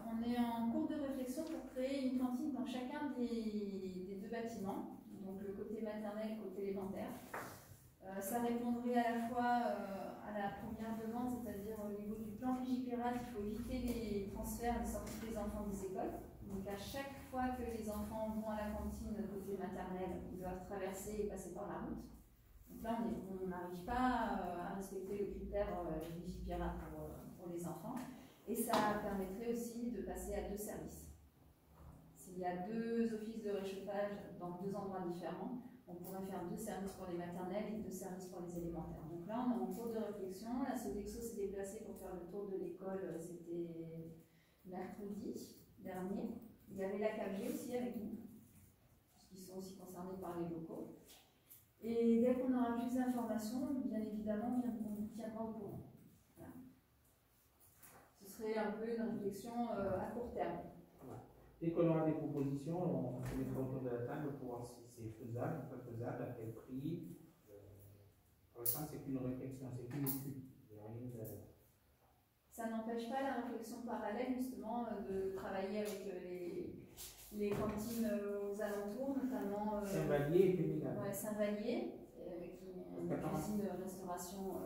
Speaker 2: on est en cours de réflexion pour créer une cantine dans chacun des 2 bâtiments, donc le côté maternel et le côté élémentaire. Ça répondrait à la fois à la première demande, c'est-à-dire au niveau du plan Vigipirate, il faut éviter les transferts des sorties des enfants des écoles. Donc à chaque fois que les enfants vont à la cantine côté maternelle, ils doivent traverser et passer par la route. Donc là, on n'arrive pas à respecter le critère Vigipirate pour les enfants. Et ça permettrait aussi de passer à 2 services. S'il y a 2 offices de réchauffage dans 2 endroits différents, on pourrait faire 2 services pour les maternelles et 2 services pour les élémentaires. Donc là, on est en cours de réflexion. La Sodexo s'est déplacée pour faire le tour de l'école, c'était mercredi dernier. Il y avait la CAPG aussi avec nous, puisqu'ils sont aussi concernés par les locaux. Et dès qu'on aura plus d'informations, bien évidemment, on vous tiendra au courant. Voilà. Ce serait un peu une réflexion à court terme.
Speaker 1: Dès qu'on aura des propositions, on se mettra autour de la table pour voir si c'est faisable ou pas faisable, à quel prix. Pour l'instant, c'est qu'une réflexion, c'est qu'une étude.
Speaker 2: Ça n'empêche pas la réflexion parallèle, justement, de travailler avec les cantines aux alentours, notamment
Speaker 1: Saint-Vallier et Péménade.
Speaker 2: Ouais, Saint-Vallier, avec une cuisine restauration,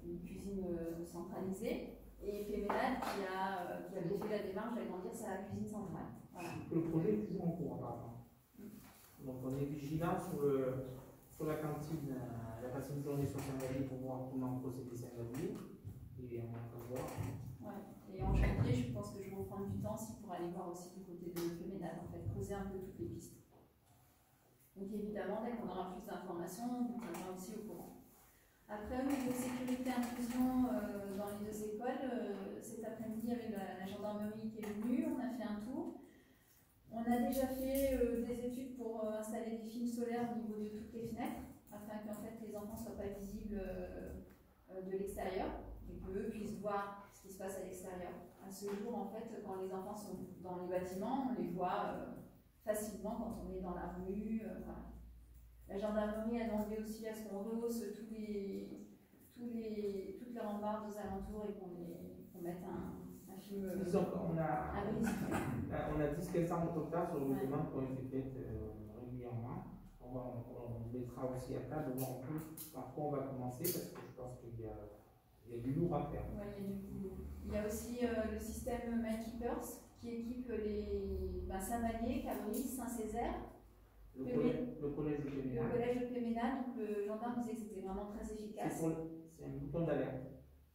Speaker 2: une cuisine centralisée, et Péménade qui avait fait la démarche d'agrandir sa cuisine centrale. Voilà.
Speaker 1: Le projet est toujours en cours, apparemment. Donc on est vigilant sur la cantine, la passé une journée sur Saint-Vallier pour voir comment procéder Saint-Vallier. Et on va voir.
Speaker 2: Ouais. Et en janvier, je pense que je vais reprendre du temps aussi pour aller voir aussi du côté de Péménade, en fait, creuser un peu toutes les pistes. Donc évidemment, dès qu'on aura plus d'informations, on vous tiendra aussi au courant. Après, au niveau de sécurité inclusion dans les 2 écoles, cet après-midi, il y avait la gendarmerie qui est venue, on a fait un tour. On a déjà fait des études pour installer des films solaires au niveau de toutes les fenêtres, afin qu'en fait les enfants ne soient pas visibles de l'extérieur, et qu'eux puissent voir ce qui se passe à l'extérieur. À ce jour, en fait, quand les enfants sont dans les bâtiments, on les voit facilement quand on est dans la rue. Voilà. La gendarmerie a demandé aussi à ce qu'on rehausse toutes les rambardes aux alentours et qu'on mette un film.
Speaker 1: Disons qu'on a 10-15 ans de retard sur les demandes qui ont été faites régulièrement. On mettra aussi à table, voir un peu par quoi on va commencer, parce que je pense qu'il y a du lourd à faire.
Speaker 2: Ouais, il y a aussi le système MyKeepers qui équipe les Saint-Vallier, Cabris, Saint-Césaire.
Speaker 1: Le collège de Péménade.
Speaker 2: Le collège de Péménade, donc le gendarme disait que c'était vraiment très efficace.
Speaker 1: C'est un bouton d'alerte.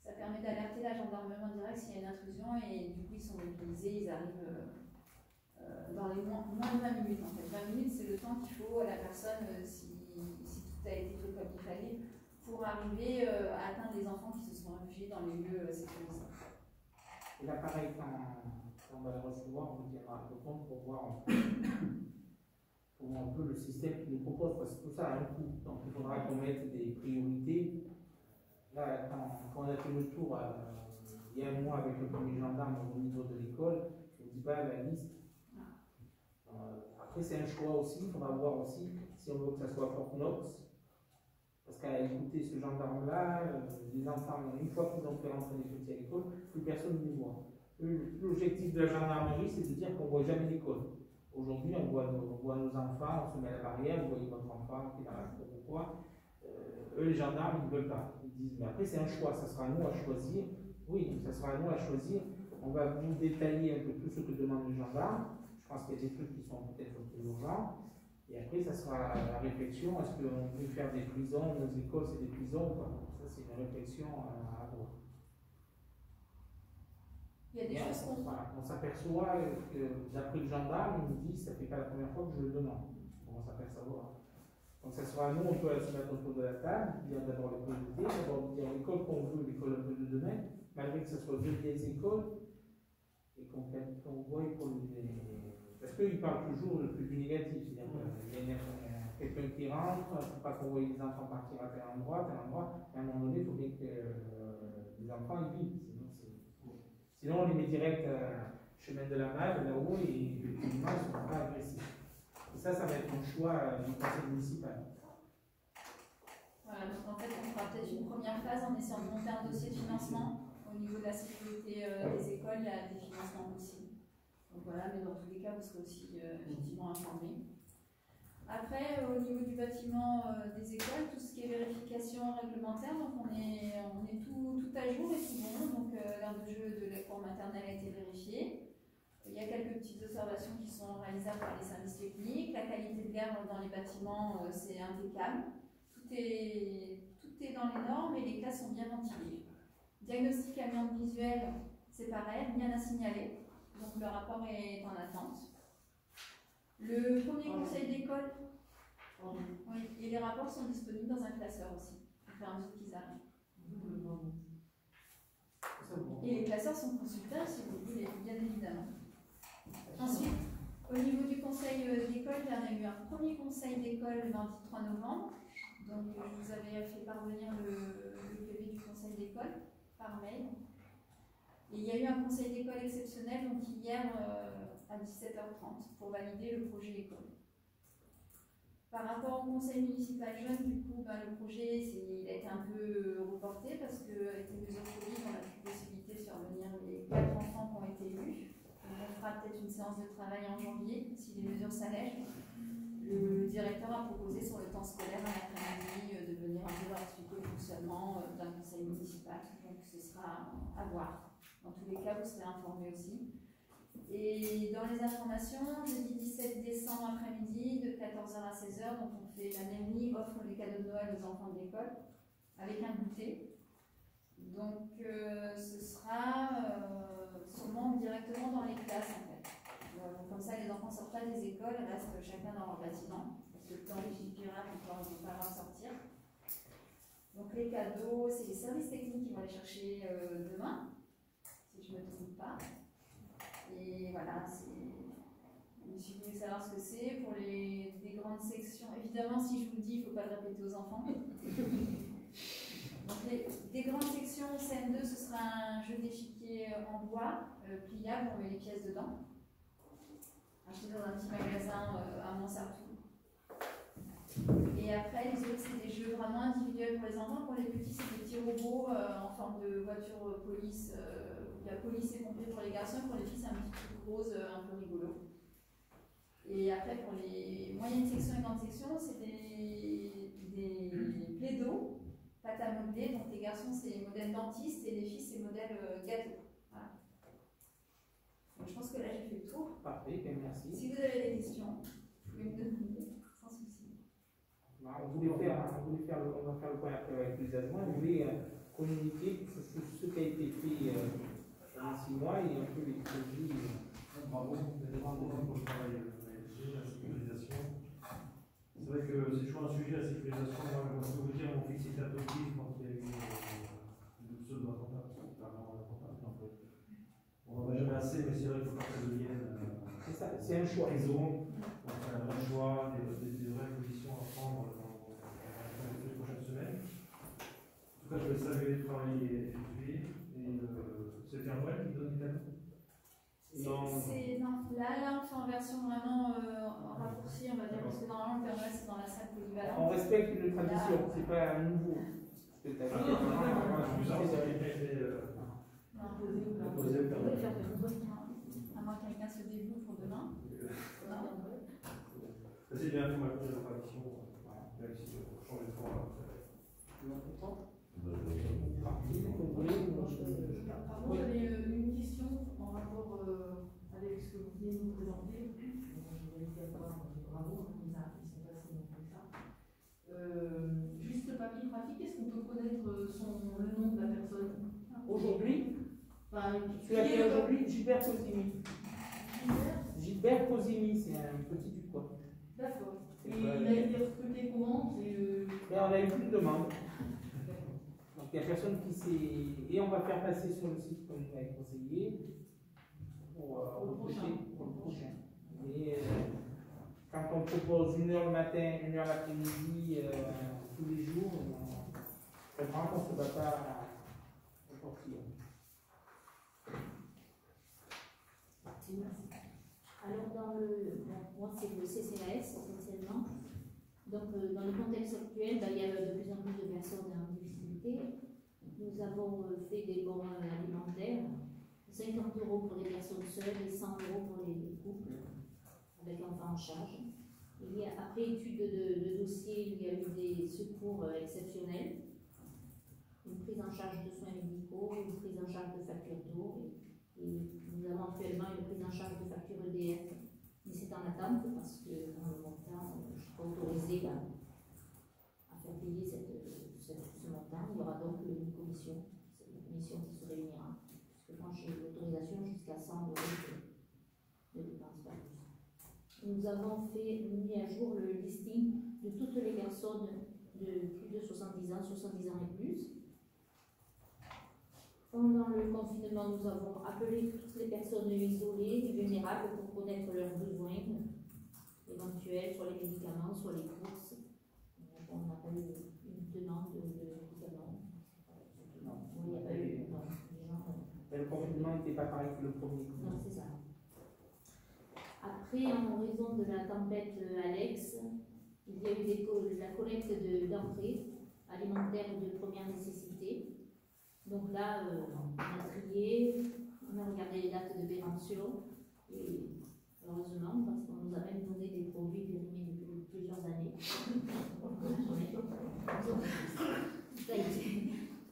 Speaker 2: Ça permet d'alerter la gendarmerie en direct s'il y a une intrusion et du coup ils sont mobilisés, ils arrivent dans les moins de 20 minutes en fait. 20 minutes c'est le temps qu'il faut à la personne si tout a été fait comme il fallait pour arriver à atteindre les enfants qui se sont réfugiés dans les lieux sécurisés.
Speaker 1: Et là pareil, quand on va le recevoir, on vous tiendra le compte pour voir un peu le système qu'il nous propose, parce que tout ça a un coût. Donc il faudra qu'on mette des priorités. Là, quand on a fait le tour il y a un mois avec le premier gendarme au niveau de l'école, je ne dis pas la liste. Après, c'est un choix aussi. Il faudra voir aussi si on veut que ça soit Fort Knox. Parce qu'à écouter ce gendarme-là, les enfants, une fois qu'ils ont fait rentrer les petits à l'école, plus personne ne les voit. L'objectif de la gendarmerie, c'est de dire qu'on ne voit jamais l'école. Aujourd'hui, on voit nos enfants, on se met à la barrière, vous voyez votre enfant qui est dans la cour ou quoi. Eux, les gendarmes, ils ne veulent pas. Ils disent, mais après, c'est un choix, ça sera à nous à choisir. Oui, ça sera à nous à choisir. On va vous détailler un peu tout ce que demandent les gendarmes. Je pense qu'il y a des trucs qui sont peut-être plus urgents. Et après, ça sera la réflexion. Est-ce qu'on peut faire des prisons, nos écoles, c'est des prisons ou pas? Ça, c'est une réflexion à avoir.
Speaker 2: Il y a des choses qu'on
Speaker 1: on s'aperçoit que, d'après le gendarme, il nous dit ça fait pas la première fois que je le demande. On va s'apercevoir. Donc ça sera à nous, on peut se mettre autour de la table, dire d'abord les priorités, d'abord dire l'école qu'on veut, l'école un peu de demain, malgré que ce soit deux vieilles écoles, et qu'on voit pour les. Parce qu'ils parlent toujours le plus du négatif, c'est-à-dire qu'il y a quelqu'un qui rentre, il ne faut pas qu'on voie les enfants partir à tel endroit, et à un moment donné, il faut bien que les enfants y vivent. Sinon, on les met direct chemin de la Malle, là-haut, et effectivement, ils ne sont pas agressifs. Et ça va être un choix du conseil municipal.
Speaker 2: Voilà, donc en fait, on fera peut-être une première phase en essayant de monter un dossier de financement. Au niveau de la sécurité des écoles, il y a des financements possibles. Donc voilà, mais dans tous les cas, vous serez aussi effectivement informés. Après, au niveau du bâtiment des écoles, tout ce qui est vérification modifications réglementaires, donc on est tout à jour et tout bon. Donc l'aire de jeu de l'école maternelle a été vérifiée. Il y a quelques petites observations qui sont réalisables par les services techniques. La qualité de l'air dans les bâtiments, c'est impeccable. Tout est dans les normes et les classes sont bien ventilées. Diagnostic amiante visuelle, c'est pareil, rien à signaler. Donc le rapport est en attente. Le premier conseil d'école, oui, et les rapports sont disponibles dans un classeur aussi, au fur et à mesure qu'ils arrivent. Et les classeurs sont consultables si vous voulez, bien évidemment. Ensuite, au niveau du conseil d'école, il y en a eu un premier conseil d'école le mardi 3 novembre. Donc je vous avais fait parvenir le PV du conseil d'école par mail. Et il y a eu un conseil d'école exceptionnel donc hier à 17h30 pour valider le projet école. Par rapport au conseil municipal jeune, du coup, le projet il a été un peu reporté parce qu'avec les mesures Covid, on n'a plus possibilité de faire venir les 4 enfants qui ont été élus. Donc, on fera peut-être une séance de travail en janvier si les mesures s'allègent. Le directeur a proposé sur le temps scolaire à l'après-midi de venir un peu leur expliquer le fonctionnement d'un conseil municipal. Donc ce sera à voir. Dans tous les cas, vous serez informés aussi. Et dans les informations, jeudi 17 décembre après-midi, de 14h à 16h, donc on fait la NEMI offre les cadeaux de Noël aux enfants de l'école avec un goûter. Donc ce sera seulement directement dans les classes en fait. Comme ça, les enfants ne sortent pas des écoles, restent chacun dans leur bâtiment. Parce que le temps légiféral, on ne peut pas sortir. Donc les cadeaux, c'est les services techniques qui vont les chercher demain, si je ne me trompe pas. Et voilà, si vous voulez savoir ce que c'est, pour des grandes sections, évidemment, si je vous le dis, il ne faut pas le répéter aux enfants. Donc des grandes sections CM2, ce sera un jeu d'échiquier en bois, pliable, on met les pièces dedans. Acheté dans un petit magasin à Montsartou. Et après, les autres, c'est des jeux vraiment individuels pour les enfants. Pour les petits, c'est des petits robots en forme de voiture police. Il y a police et pompiers pour les garçons. Pour les filles, c'est un petit truc rose, un peu rigolo. Et après, pour les moyennes sections et grandes sections, c'est des plaidos, pâte à modeler. Donc les garçons, c'est modèle dentiste et les filles, c'est modèle gâteau. Voilà. Donc, je pense que là, j'ai fait le tour.
Speaker 1: Parfait, bien, merci.
Speaker 2: Si vous avez des questions, vous pouvez me demander, sans souci.
Speaker 1: On va faire le point après avec les adjoints. On voulait communiquer sur ce qui a été fait en 6 mois et un peu les projets.
Speaker 5: Bravo pour le travail la sécurisation. C'est vrai que c'est toujours un sujet, la sécurisation. Moi, je peux vous dire, mon fils était à Tokyo quand il y a eu le pseudo-attentat. On n'en a jamais assez, mais c'est vrai qu'il faut que ça devienne.
Speaker 1: C'est ça, c'est un choix.
Speaker 5: Raison. Donc, c'est un vrai choix, des vraies positions à prendre dans les prochaines semaines. En tout cas, je vais saluer le travail effectué. Et c'est Père Noël qui donne les cadeaux.
Speaker 2: Non, là, on fait en version vraiment raccourcie, on va dire, parce que normalement, le Père Noël, c'est dans la salle polyvalente.
Speaker 1: On respecte une tradition, c'est pas nouveau. C'est à dire.
Speaker 2: À moins que quelqu'un se dévoue pour demain.
Speaker 5: C'est bien pour ma préparation, même si on change de format.
Speaker 4: Moi, j'avais une question en rapport avec ce que vous venez de nous présenter. Bravo, ils sont passés comme ça. Juste le papier pratique, est-ce qu'on peut connaître le nom de la personne
Speaker 1: Aujourd'hui,
Speaker 4: tu as fait aujourd'hui
Speaker 1: Gilbert Cosimi. Gilbert Cosimi, c'est un petit du coin.
Speaker 4: D'accord. Et il a été recruté comment?
Speaker 1: On a eu une demande. Donc il n'y a personne qui s'est. Et on va faire passer sur le site comme vous avez conseillé pour le prochain. Et quand on propose 1h le matin, 1h l'après-midi, tous les jours, on comprend qu'on ne se bat pas au portillon.
Speaker 6: Alors, moi, c'est le CCAS essentiellement. Donc, dans le contexte actuel, il y a de plus en plus de personnes en difficulté. Nous avons fait des bons alimentaires, 50 € pour les personnes seules et 100 € pour les couples avec enfants en charge. Il y a, après étude de dossier, il y a eu des secours exceptionnels, une prise en charge de soins médicaux, une prise en charge de facture d'eau, et nous avons actuellement une prise en charge de facture EDF, mais c'est en attente parce que dans le montant, je ne suis pas autorisée à faire payer ce montant. Il y aura donc une commission qui se réunira, puisque moi j'ai l'autorisation jusqu'à 100 € de dépenses par plus. Nous avons mis à jour le listing de toutes les personnes de plus de 70 ans et plus. Pendant le confinement, nous avons appelé toutes les personnes isolées et vulnérables pour connaître leurs besoins éventuels, soit les médicaments, soit les courses. On n'a pas eu une demande de médicaments. Il n'y a pas eu
Speaker 1: le confinement n'était pas pareil que le premier.
Speaker 6: Non, c'est ça. Après, en raison de la tempête Alex, il y a eu la collecte d'entrées alimentaires de première nécessité. Donc là, on a trié, on a regardé les dates de péremption, et heureusement, parce qu'on nous a même donné des produits périmés depuis plusieurs années.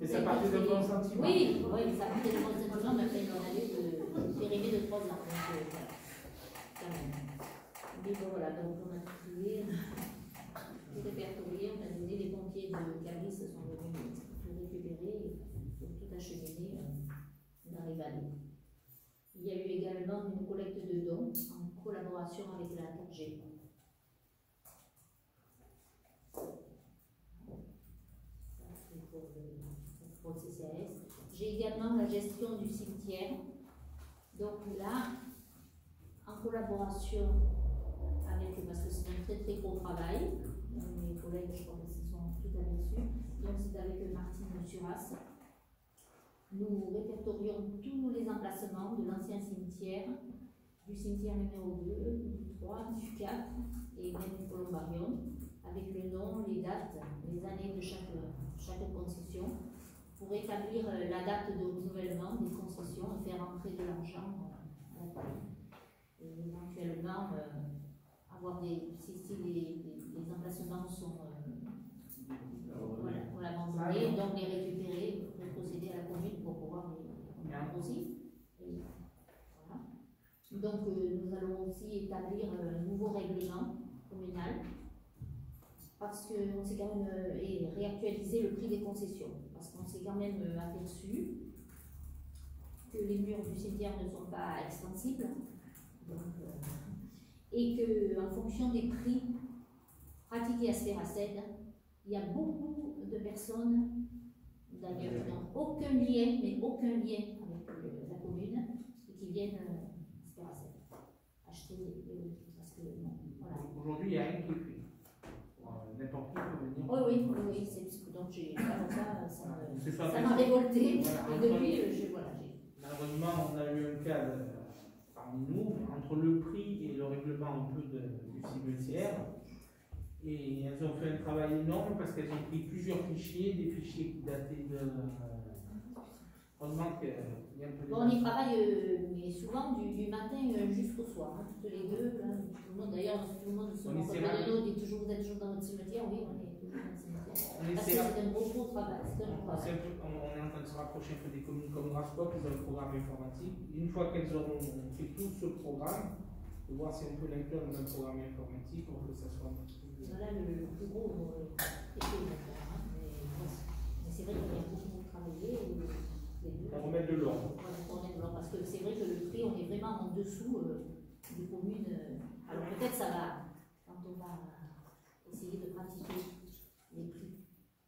Speaker 1: Mais ça partait de bons sentiments.
Speaker 6: Oui, ça partait de bons sentiments, mais après, on avait périmé de 3 ans. Donc, voilà. Mais bon, voilà, donc on a trié, tout répertorié, on a donné les pompiers de Cabris sont venus tout récupérer. Tout acheminé dans les vallées. Il y a eu également une collecte de dons en collaboration avec la 4G. Ça, c'est pour le CCAS. J'ai également la gestion du cimetière. Donc là, en collaboration avec, parce que c'est un très très gros travail, mes collègues, je crois qu'ils sont tout à fait dessus. Donc c'est avec Martine Suras. Nous répertorions tous les emplacements de l'ancien cimetière, du cimetière numéro 2, du 3, du 4 et même du columbarium, avec le nom, les dates, les années de chaque concession, pour établir la date de renouvellement des concessions et faire entrer de l'argent à la taille. Et éventuellement, avoir si les emplacements sont abandonnés, donc les récupérer, procéder à la commune pour pouvoir les rendre aussi. Et voilà. Donc nous allons aussi établir un nouveau règlement communal parce qu'on s'est quand même et réactualiser le prix des concessions parce qu'on s'est quand même aperçu que les murs du cimetière ne sont pas extensibles donc, et qu'en fonction des prix pratiqués à Sphéracède, il y a beaucoup de personnes d'ailleurs qui n'ont aucun lien avec la commune et qui viennent acheter parce que voilà.
Speaker 1: Aujourd'hui, il n'y a rien qui est fait. N'importe qui peut venir.
Speaker 6: Oui, c'est donc ça m'a révolté.
Speaker 1: Voilà,
Speaker 6: et depuis, voilà.
Speaker 1: Malheureusement, on a eu un cas parmi nous, entre le prix et le règlement un peu du cimetière. Et elles ont fait un travail énorme parce qu'elles ont pris plusieurs fichiers, des fichiers qui dataient de. Heureusement qu'il y a un peu de.
Speaker 6: Bon, on y travaille mais souvent du matin jusqu'au soir, hein, toutes les deux. Là, tout le monde, d'ailleurs, tout le monde se montre de dos, dit toujours, vous êtes toujours dans votre cimetière. Oui, on est toujours dans le cimetière. Parce que c'est un gros travail.
Speaker 1: On est en train de se rapprocher un peu des communes comme Rascop, ils ont le programme informatique. Une fois qu'elles auront fait tout ce programme, de voir si on peut l'inclure dans un programme informatique pour que ça soit un petit peu.
Speaker 6: Voilà le plus gros effet d'accord. Mais c'est vrai qu'il y a beaucoup travaillé.
Speaker 1: On remet de l'ordre.
Speaker 6: Parce que c'est vrai que le prix, on est vraiment en dessous des communes. Alors peut-être ça va, quand on va essayer de pratiquer les prix,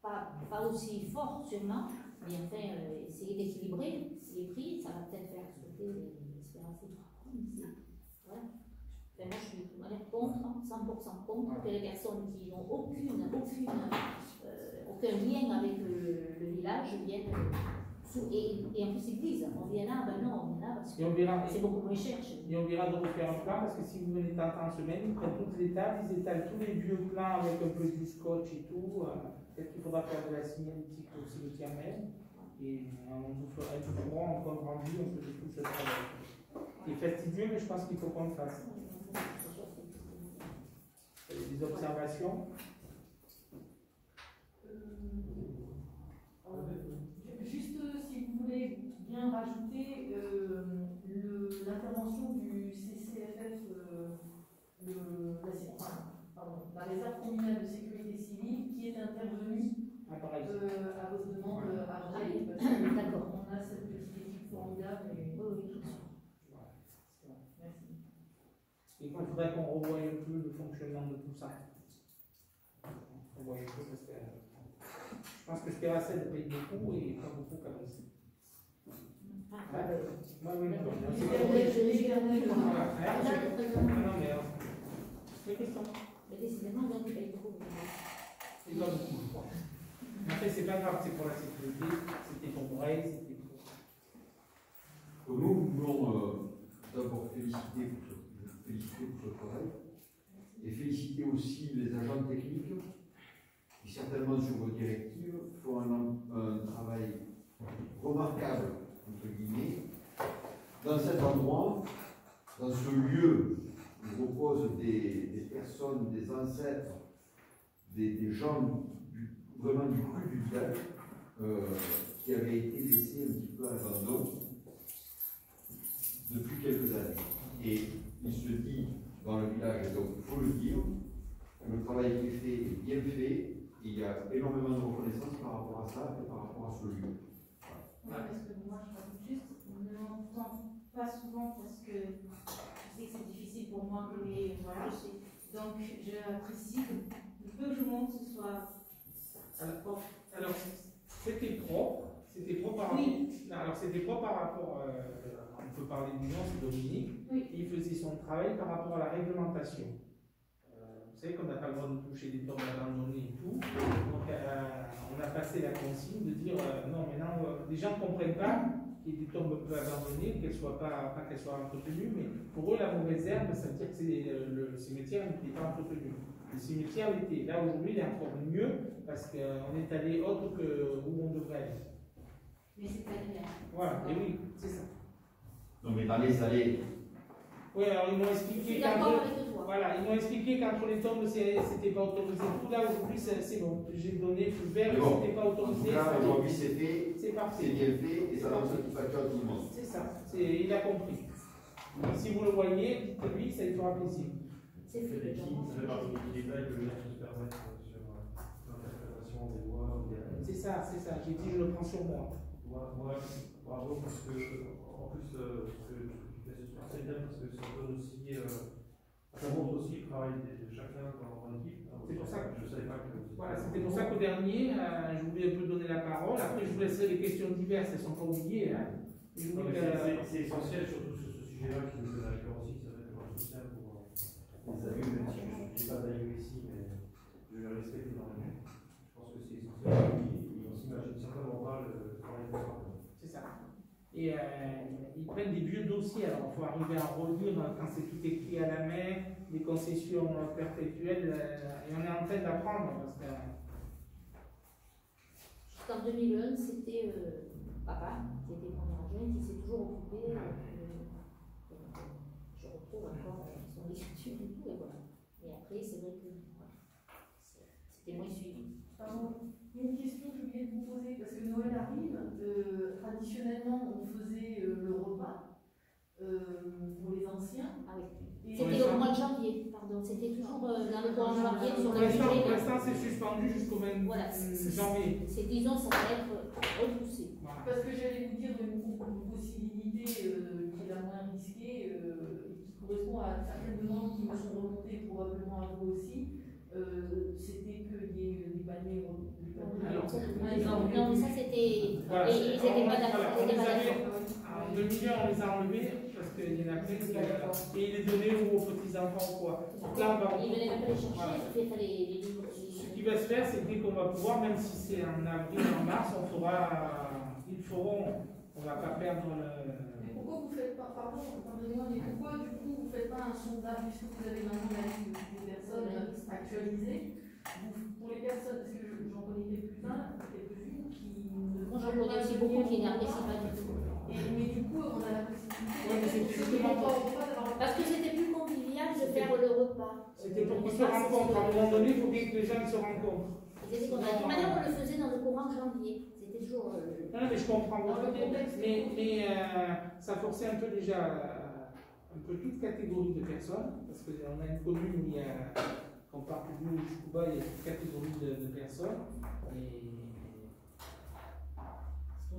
Speaker 6: pas aussi fort sûrement, mais enfin essayer d'équilibrer les prix, ça va peut-être faire sauter l'espérance des 3 points. Voilà. Enfin, moi je suis contre, 100% contre que les personnes qui n'ont aucun lien avec le village viennent. Et en plus ils disent, on vient là, ben non, on vient là parce que c'est beaucoup moins cher.
Speaker 1: Et on verra de refaire un plan parce que si vous venez en semaine, ils prennent toutes les tables, ils étalent tous les vieux plans avec un peu du scotch et tout. Peut-être qu'il faudra faire de la signalétique au cimetière même. Et on vous fera en compte rendu un peu de tout ce travail. C'est fastidieux, mais je pense qu'il faut qu'on le fasse. des observations?
Speaker 4: Juste si vous voulez bien rajouter l'intervention du CCFF, la réserve communale de sécurité civile qui est intervenue à votre demande à Breil, parce que
Speaker 6: D'accord.
Speaker 4: on a cette petite équipe formidable. Et...
Speaker 6: Oui.
Speaker 4: Merci.
Speaker 1: Et il faudrait qu'on revoie un peu le fonctionnement de tout ça. On revoie un peu parce que je pense que ce terrassel paye beaucoup et pas beaucoup quand même. Oui, non, mais questions.
Speaker 6: Décidément, donc il paye beaucoup.
Speaker 1: C'est pas beaucoup, je crois. Mais après, c'est pas grave, c'est pour la sécurité, c'était pour Breil, c'était pour.
Speaker 3: Nous voulons d'abord féliciter pour ce travail et féliciter aussi les agents techniques qui, certainement sur vos directives, font un travail remarquable, entre guillemets, dans cet endroit, dans ce lieu où reposent des personnes, des ancêtres, des gens vraiment du cru du diable, qui avaient été laissés un petit peu à l'abandon depuis quelques années. Et il se dit dans le village, et donc il faut le dire, que le travail qui est fait est bien fait, et il y a énormément de reconnaissance par rapport à ça et par rapport à ce lieu.
Speaker 7: Oui, parce que moi je rajoute juste, on ne m'entend pas souvent parce que je sais que c'est difficile pour moi, mais voilà. Donc j'apprécie que le peu que je monte ce soit.
Speaker 1: Alors c'était propre par rapport.
Speaker 7: Oui.
Speaker 1: Alors c'était propre par rapport. On peut parler du nom, c'est Dominique.
Speaker 7: Oui.
Speaker 1: Il faisait son travail par rapport à la réglementation. Vous savez qu'on n'a pas le droit de toucher des tombes abandonnées et tout. Donc on a passé la consigne de dire non, maintenant les gens ne comprennent pas qu'il y ait des tombes peu abandonnées, qu'elles soient pas qu'elles soient entretenues, mais pour eux la mauvaise herbe, ça veut dire que le cimetière n'était pas entretenu. Le cimetière l'était. Là aujourd'hui il est encore mieux parce qu'on est allé autre que où on devrait aller.
Speaker 7: Mais c'est pas clair.
Speaker 1: Voilà, et oui, c'est ça.
Speaker 3: Non, mais dans les allées.
Speaker 1: Oui, alors ils m'ont expliqué voilà, ils m'ont expliqué qu'entre les tombes c'était pas autorisé. Tout là aujourd'hui c'est bon. J'ai donné feu vert,
Speaker 3: Bon,
Speaker 1: c'était pas autorisé.
Speaker 3: Là aujourd'hui c'est fait,
Speaker 1: c'est parfait.
Speaker 3: c'est bien fait et ça donne satisfaction à tout le monde.
Speaker 1: C'est ça, il a compris. Donc, si vous le voyez, dites-lui, ça lui fera plaisir.
Speaker 6: C'est fait.
Speaker 5: Ça fait partie du détail que le maire peut se permettre sur l'interprétation des lois.
Speaker 1: C'est ça, j'ai dit je le prends sur moi.
Speaker 5: Moi, bravo parce que, en plus, c'est bien parce que ça donne aussi, ça montre aussi le travail de chacun dans l'équipe.
Speaker 1: C'est pour ça que
Speaker 5: je savais pas que.
Speaker 1: Voilà, c'était pour ça qu'au dernier, je voulais un peu donner la parole. Après, je vous laisserai les questions diverses, elles ne sont pas oubliées. Hein.
Speaker 5: C'est essentiel, surtout sur ce sujet-là, qui nous donne à cœur aussi, ça va être un soutien pour les amis, même si je ne suis pas d'ailleurs ici, mais je les respecte énormément. Je pense que c'est essentiel. Et on s'imagine certainement pas le travail de ça.
Speaker 1: C'est ça. Et ils prennent des vieux dossiers, alors il faut arriver à relire quand c'est tout écrit à la main, les concessions perpétuelles, et on est en train d'apprendre parce que.
Speaker 6: Jusqu'en 2001, c'était papa qui était premier adjoint, qui s'est toujours occupé. Je retrouve encore son écriture et tout, et voilà. Et après, c'est vrai que c'était moins suivi.
Speaker 4: Pardon, une question que j'ai oublié de vous poser, parce que Noël arrive, traditionnellement on faisait le repas pour les anciens.
Speaker 6: Ah oui.
Speaker 4: Et
Speaker 6: C'était au mois de janvier, pardon. C'était toujours dans le mois de janvier sur
Speaker 1: Pour
Speaker 6: le budget.
Speaker 1: l'instant, c'est suspendu jusqu'au 20
Speaker 6: voilà,
Speaker 1: janvier.
Speaker 6: C'est, disons, ça va être repoussé.
Speaker 1: Voilà.
Speaker 4: parce que j'allais vous dire une possibilité qui est la moins risquée, qui correspond à certaines demandes qui me sont remontées probablement à vous aussi. C'était qu'il y ait des paniers.
Speaker 6: Non, mais ça c'était.
Speaker 1: Voilà,
Speaker 6: Ils n'étaient pas d'accord.
Speaker 1: en 2001, on les a enlevés parce qu'il y en a plein et il est donné aux petits-enfants quoi. Donc là,
Speaker 6: Ils venaient même pas les chercher,
Speaker 1: voilà.
Speaker 6: il fallait les livres.
Speaker 1: Ce qui va se faire, c'est dès qu'on va pouvoir, même si c'est en avril ou en mars, on fera, ils feront, on ne va pas perdre le.
Speaker 4: Mais pourquoi vous faites pas, pardon, pardonnez-moi, mais pourquoi du coup vous faites pas un sondage, puisque vous avez maintenant la liste des personnes actualisées, pour les personnes, parce que j'en connais quelques-unes qui ne.
Speaker 6: Moi j'en connais aussi beaucoup qui n'apprécient pas du tout.
Speaker 4: Mais du coup, on a la possibilité.
Speaker 1: Ouais, mais c'est justement
Speaker 6: Parce que c'était plus convivial de faire le repas.
Speaker 1: C'était pour qu'ils se rencontrent. À un moment donné, il faut bien que les gens ils se rencontrent.
Speaker 6: De toute manière, on le faisait dans le courant janvier. C'était toujours.
Speaker 1: Non, mais je comprends votre idée. Mais ça forçait un peu déjà un peu toute catégorie de personnes. Parce qu'on a une commune où il y a, quand on part plus de Cuba, il y a toute catégorie de personnes.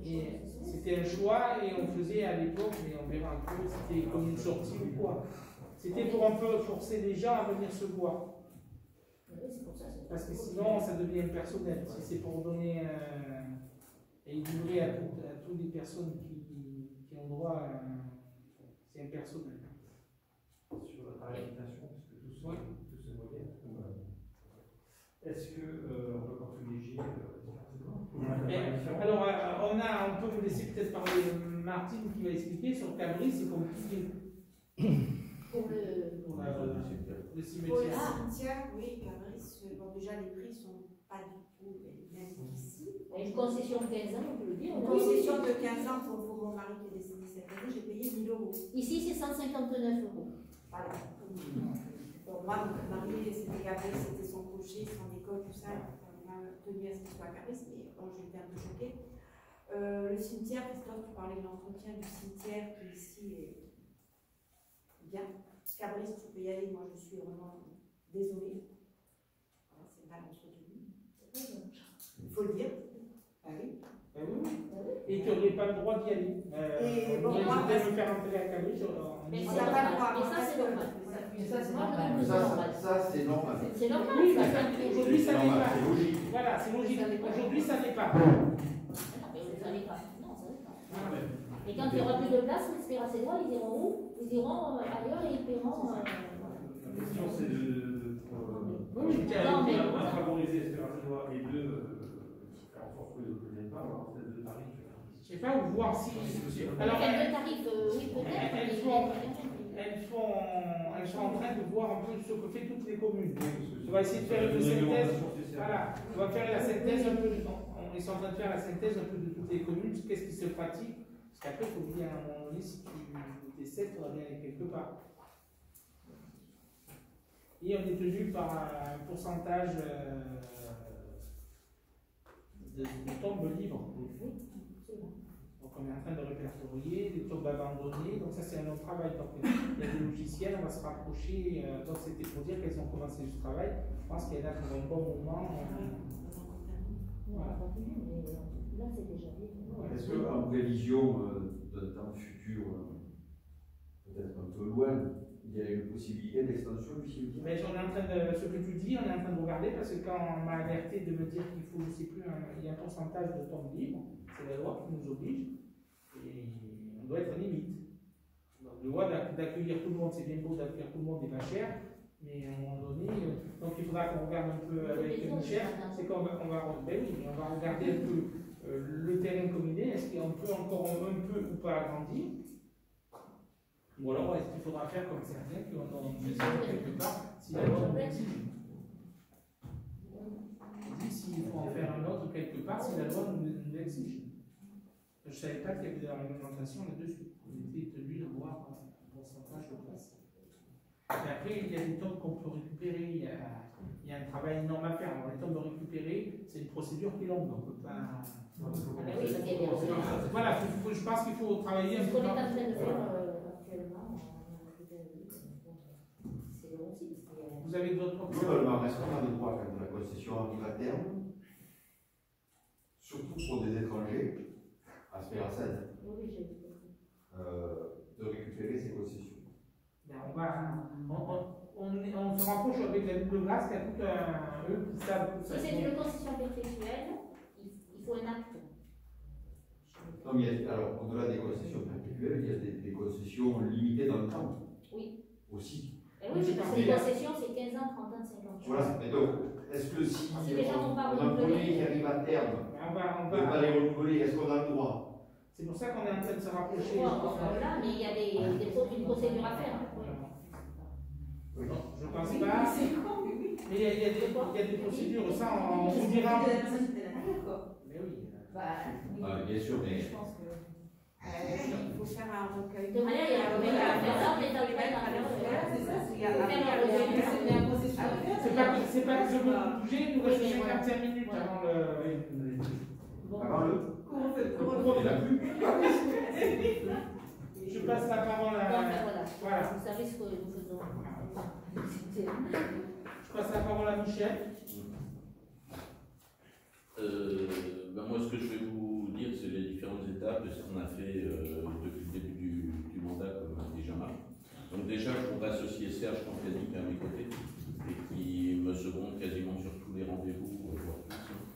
Speaker 1: Et c'était un choix et on faisait à l'époque, mais on verra un peu, c'était comme une sortie ou quoi. C'était pour un peu forcer les gens à venir se voir. Parce que sinon, ça devient impersonnel. Si c'est pour donner et livrer à toutes les personnes qui ont droit, c'est impersonnel.
Speaker 5: Sur la tarification, parce que tout se moyenne. Est-ce qu'on peut privilégier
Speaker 1: alors, on peut vous laisser peut-être parler Martine qui va expliquer sur Cabris, c'est compliqué.
Speaker 6: Pour
Speaker 1: le cimetière.
Speaker 7: Pour le cimetière, oui, Cabris, bon, déjà les prix sont pas du tout les mêmes qu'ici.
Speaker 6: Une concession de 15 ans, on peut le dire.
Speaker 7: Une concession de 15 ans pour mon mari qui est décédé cette année, j'ai payé 1 000 €.
Speaker 6: Ici, c'est 159 €.
Speaker 7: Voilà. Bon, moi, mon mari, c'était Cabris, c'était son cocher, son école, tout ça. On a tenu à ce qu'il soit Cabris, mais bon, j'étais un peu choquée. Le cimetière, Christophe, tu parlais de l'entretien du cimetière qui ici est bien. Cabris, tu peux y aller, moi je suis vraiment désolée. Voilà, c'est mal entretenu. Il faut le dire. Ah oui.
Speaker 1: Ah oui. Et tu n'aurais pas le droit d'y aller.
Speaker 7: Et bon,
Speaker 1: je
Speaker 7: moi,
Speaker 1: vais me faire enterrer à Cabris.
Speaker 6: Mais
Speaker 7: on
Speaker 6: c'est
Speaker 7: n'a pas le
Speaker 6: normal.
Speaker 7: droit.
Speaker 6: Et ça, c'est normal.
Speaker 4: Ça, c'est
Speaker 6: Moi,
Speaker 4: normal.
Speaker 6: je trouve que c'est normal.
Speaker 3: Ça, c'est normal.
Speaker 6: C'est normal.
Speaker 1: Oui,
Speaker 6: ça.
Speaker 1: mais aujourd'hui, ça n'est pas.
Speaker 3: C'est logique.
Speaker 1: Voilà, c'est logique. Aujourd'hui, ça n'est pas.
Speaker 6: Non, mais ça n'est pas. Non, ça n'est pas. Et quand il n'y aura plus de place, les spéracédois, ils iront où? Ils iront ailleurs et ils paieront.
Speaker 5: La question, c'est de favoriser les spéracédois et de faire en sorte que les autres ne viennent pas, alors c'est deux tarifs.
Speaker 1: Je ne sais pas, ou voir si. Alors,
Speaker 6: Quel tarif, oui, peut-être.
Speaker 1: elles sont en train de voir un peu ce que fait toutes les communes. On va essayer de faire une synthèse. Voilà, on va faire la synthèse un peu. Ils sont en train de faire la synthèse un peu de toutes les communes, qu'est-ce qui se pratique. Parce qu'après, il faut bien à un moment donné, si tu décèdes, tu vas bien aller quelque part. Et on est tenu par un pourcentage de tombes libres. Donc on est en train de répertorier les tombes abandonnées. Donc ça c'est un autre travail. Donc il y a des logiciels, on va se rapprocher. Donc c'était pour dire qu'elles ont commencé ce travail. Je pense qu'il y en a pour un bon moment.
Speaker 6: Voilà. Là, c'est déjà bien.
Speaker 3: Est-ce qu'en prévision d'un temps futur, peut-être un peu loin, il y a une possibilité d'extension du cimetière?
Speaker 1: Mais on est en train de, ce que tu dis, on est en train de regarder parce que quand on m'a alerté de me dire qu'il faut, je ne sais plus, il y a un pourcentage de tombes libres, c'est la loi qui nous oblige, et on doit être limite. Donc, le droit d'accueillir tout le monde, c'est bien beau d'accueillir tout le monde et pas cher, mais à un moment donné, donc il faudra qu'on regarde un peu avec Michel, c'est qu'on va, on va regarder un peu le terrain comme il est, est-ce qu'on peut encore un peu ou pas agrandir? Ou alors, est-ce qu'il faudra faire comme certains qui ont une maison quelque part, si la loi nous l'exige? On dit s'il faut en faire un autre quelque part, si la loi nous l'exige. Je ne savais pas qu'il y avait de la réglementation là-dessus. On était tenu de voir un pourcentage de place. Et après, il y a des tombes qu'on peut récupérer. Il y a un travail énorme à faire. Alors, les tombes récupérées, c'est une procédure qui est longue. On peut pas. Voilà, je pense qu'il faut travailler un peu.
Speaker 6: Ce qu'on est en train de faire actuellement, c'est le aussi.
Speaker 1: Vous avez d'autres options?
Speaker 3: Globalement, est-ce qu'on a le droit, quand la concession arrive à terme, surtout pour des étrangers, à Spéracède, de récupérer ces concessions?
Speaker 1: On se rapproche avec la double glace qui a tout un. Eux qui savent.
Speaker 6: Si c'est une concession perpétuelle, il faut un acte.
Speaker 3: Non, mais il y a, alors, au-delà des concessions perpétuelles, il y a des concessions limitées dans le temps.
Speaker 6: Oui.
Speaker 3: Aussi.
Speaker 6: Et oui, parce que les concessions, c'est 15 ans, 30 ans, 50 ans.
Speaker 3: Voilà, mais donc, est-ce que si
Speaker 6: les gens n'ont pas
Speaker 3: on a un projet qui arrive à terme, on va pas les renouveler, est-ce qu'on a le droit?
Speaker 1: C'est pour ça qu'on est en train de se rapprocher.
Speaker 6: Voilà, mais il y a une procédure à faire.
Speaker 3: Oui.
Speaker 1: Non, je pense pas. Mais il y a des procédures, ça on vous dira. Mais oui.
Speaker 3: Bien sûr, mais
Speaker 7: Je pense que.
Speaker 8: Il faut faire un recueil.
Speaker 6: De manière, il y a un recueil à faire, ça, on est dans le
Speaker 8: mettre à l'envers, c'est ça, il y a
Speaker 1: C'est pas que je veux bouger, il nous reste 55 minutes avant le.
Speaker 3: Avant le.
Speaker 1: Je passe la parole à. Voilà.
Speaker 6: Vous savez ce que nous faisons.
Speaker 1: Je passe la parole à Michel.
Speaker 9: Moi, ce que je vais vous dire, c'est les différentes étapes de ce qu'on a fait depuis le début du mandat, comme a dit Jean-Marc. Donc déjà, je voudrais associer Serge Campanic à mes côtés, et qui me seconde quasiment sur tous les rendez-vous, voire tous,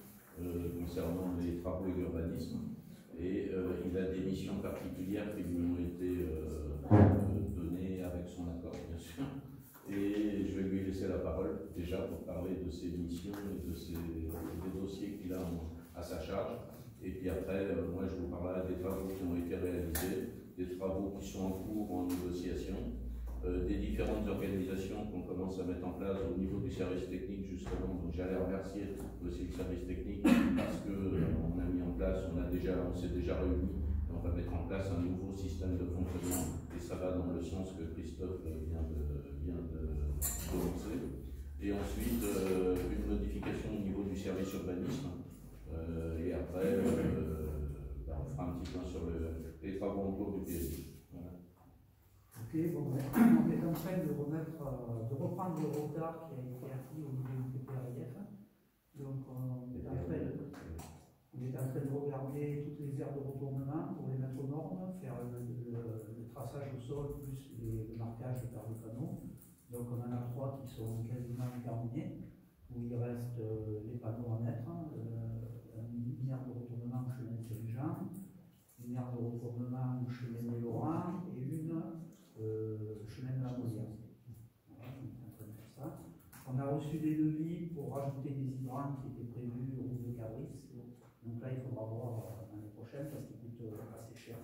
Speaker 9: concernant les travaux et l'urbanisme. Et il a des missions particulières qui lui ont été données avec son accord, bien sûr. Et je vais lui laisser la parole, déjà, pour parler de ses missions et des dossiers qu'il a à sa charge. Et puis après, moi, je vous parlerai des travaux qui ont été réalisés, des travaux qui sont en cours, en négociation, des différentes organisations qu'on commence à mettre en place au niveau du service technique, justement. Donc, j'allais remercier aussi le service technique parce qu'on a mis en place, on s'est déjà réunis, et on va mettre en place un nouveau système de fonctionnement. Et ça va dans le sens que Christophe vient de commencer. Et ensuite, une modification au niveau du service urbanisme. Et après, on fera un petit point sur les travaux en cours du PSI. Voilà.
Speaker 10: Ok, bon, on est en train de reprendre le retard qui a été acquis au niveau du PPRIF. Donc, on est en train de regarder toutes les aires de retournement pour les mettre aux normes, faire le traçage au sol plus le marquage par le panneau. Donc, on en a 3 qui sont quasiment terminés, où il reste les panneaux à mettre, une aire de retournement au chemin de Saint-Jean, une aire de retournement au chemin de Laurent et une chemin de la Mosière. Voilà, on est en train de faire ça. On a reçu des devis pour rajouter des hydrants qui étaient prévus route de Cabris. Donc là, il faudra voir l'année prochaine parce qu'ils coûtent assez cher.